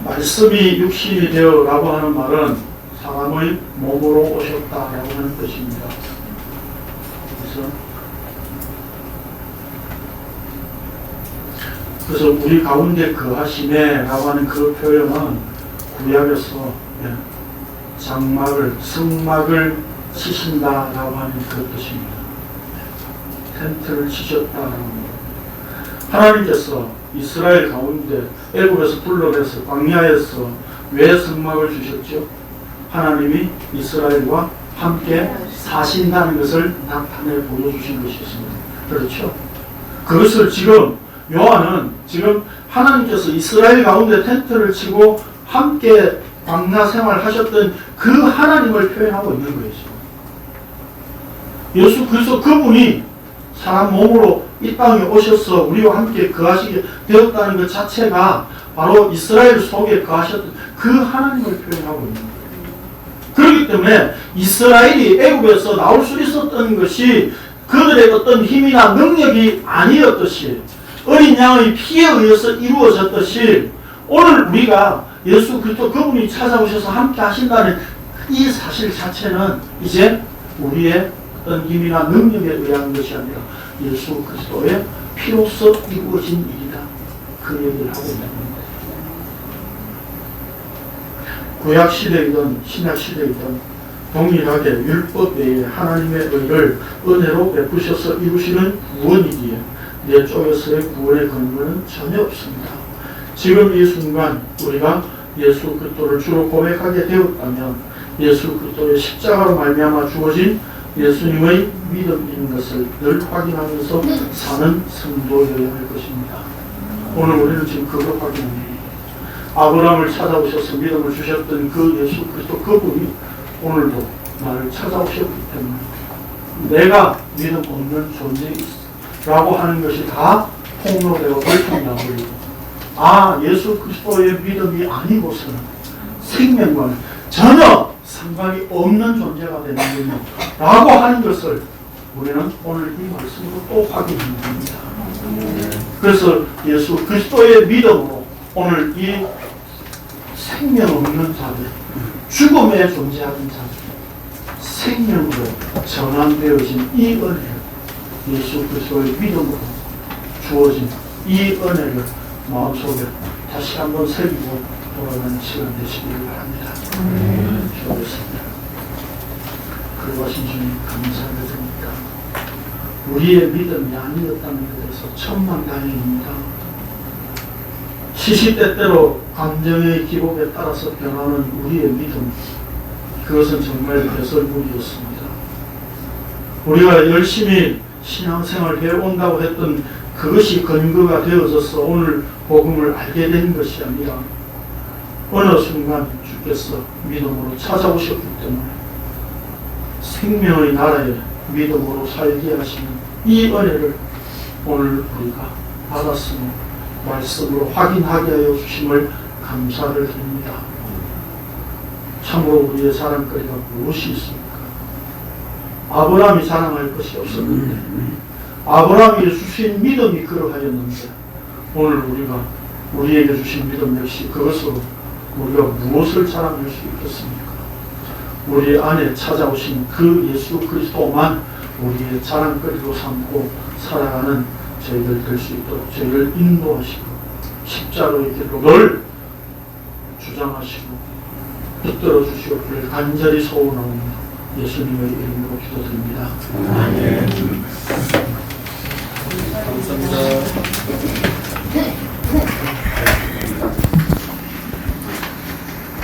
말씀이 육신이 되어 라고 하는 말은 사람의 몸으로 오셨다라고 하는 뜻입니다. 그래서 우리 가운데 거하시네 라고 하는 그 표현은 구약에서 장막을 성막을 치신다라고 하는 그 뜻입니다. 텐트를 치셨다라는 것. 하나님께서 이스라엘 가운데 애굽에서 불러내서 광야에서 왜 성막을 주셨죠? 하나님이 이스라엘과 함께 사신다는 것을 나타내 보여주신 것이 있습니다. 그렇죠? 그것을 지금 요한은 지금 하나님께서 이스라엘 가운데 텐트를 치고 함께 광야 생활하셨던 그 하나님을 표현하고 있는 거예요. 예수 그리스도 그분이 사람 몸으로 이 땅에 오셔서 우리와 함께 거하시게 되었다는 것 자체가 바로 이스라엘 속에 거하셨던 그 하나님을 표현하고 있는 거예요. 그렇기 때문에 이스라엘이 애굽에서 나올 수 있었던 것이 그들의 어떤 힘이나 능력이 아니었듯이 어린 양의 피에 의해서 이루어졌듯이 오늘 우리가 예수 그리스도 그분이 찾아오셔서 함께 하신다는 이 사실 자체는 이제 우리의 어떤 힘이나 능력에 의한 것이 아니라 예수 그리스도의 피로써 이루어진 일이다. 그 얘기를 하고 있는 겁니다. 구약 시대이든 신약 시대이든 동일하게 율법 외에 하나님의 의를 은혜로 베푸셔서 이루시는 구원이기에 내 쪽에서의 구원의 근거는 전혀 없습니다. 지금 이 순간 우리가 예수 그리스도를 주로 고백하게 되었다면 예수 그리스도의 십자가로 말미암아 주어진 예수님의 믿음인 것을 늘 확인하면서 사는 성도여야 할 것입니다. 오늘 우리는 지금 그걸 확인합니다. 아브라함을 찾아오셔서 믿음을 주셨던 그 예수 그리스도 그분이 오늘도 나를 찾아오셨기 때문에 내가 믿음 없는 존재라고 하는 것이 다 폭로되고 결정나버리고 예수 그리스도의 믿음이 아니고서는 생명과는 전혀 상관이 없는 존재가 되는군요 라고 하는 것을 우리는 오늘 이 말씀으로 또 확인합니다. 그래서 예수 그리스도의 믿음으로 오늘 이 생명 없는 자들, 죽음에 존재하는 자들, 생명으로 전환되어진 이 은혜를 예수 그리스도의 믿음으로 주어진 이 은혜를 마음속에 다시 한번 새기고 돌아가는 시간 되시기를 바랍니다. 기도했습니다. 그러하신 주님 감사드립니다. 우리의 믿음이 아니었다는 것에서 천만다행입니다. 시시때때로 감정의 기복에 따라서 변하는 우리의 믿음, 그것은 정말 배설물이었습니다. 우리가 열심히 신앙생활을 해온다고 했던 그것이 근거가 되어져서 오늘 복음을 알게 된 것이 아니라 어느 순간 주께서 믿음으로 찾아오셨기 때문에 생명의 나라에 믿음으로 살게 하시는 이 은혜를 오늘 우리가 받았으며 말씀으로 확인하게 하여 주심을 감사를 드립니다. 참으로 우리의 자랑거리가 무엇이 있습니까? 아브라함이 자랑할 것이 없었는데 아브라함이 주신 믿음이 그러하였는데 오늘 우리가 우리에게 주신 믿음 역시 그것으로 우리가 무엇을 자랑할 수 있겠습니까? 우리 안에 찾아오신 그 예수 그리스도만 우리의 자랑거리로 삼고 살아가는 저희들 될 수 있도록 저희를 인도하시고 십자가의 길로 늘 주장하시고 붙들어 주시옵기를 간절히 소원하오며 예수님의 이름으로 기도드립니다. 아멘. 감사합니다.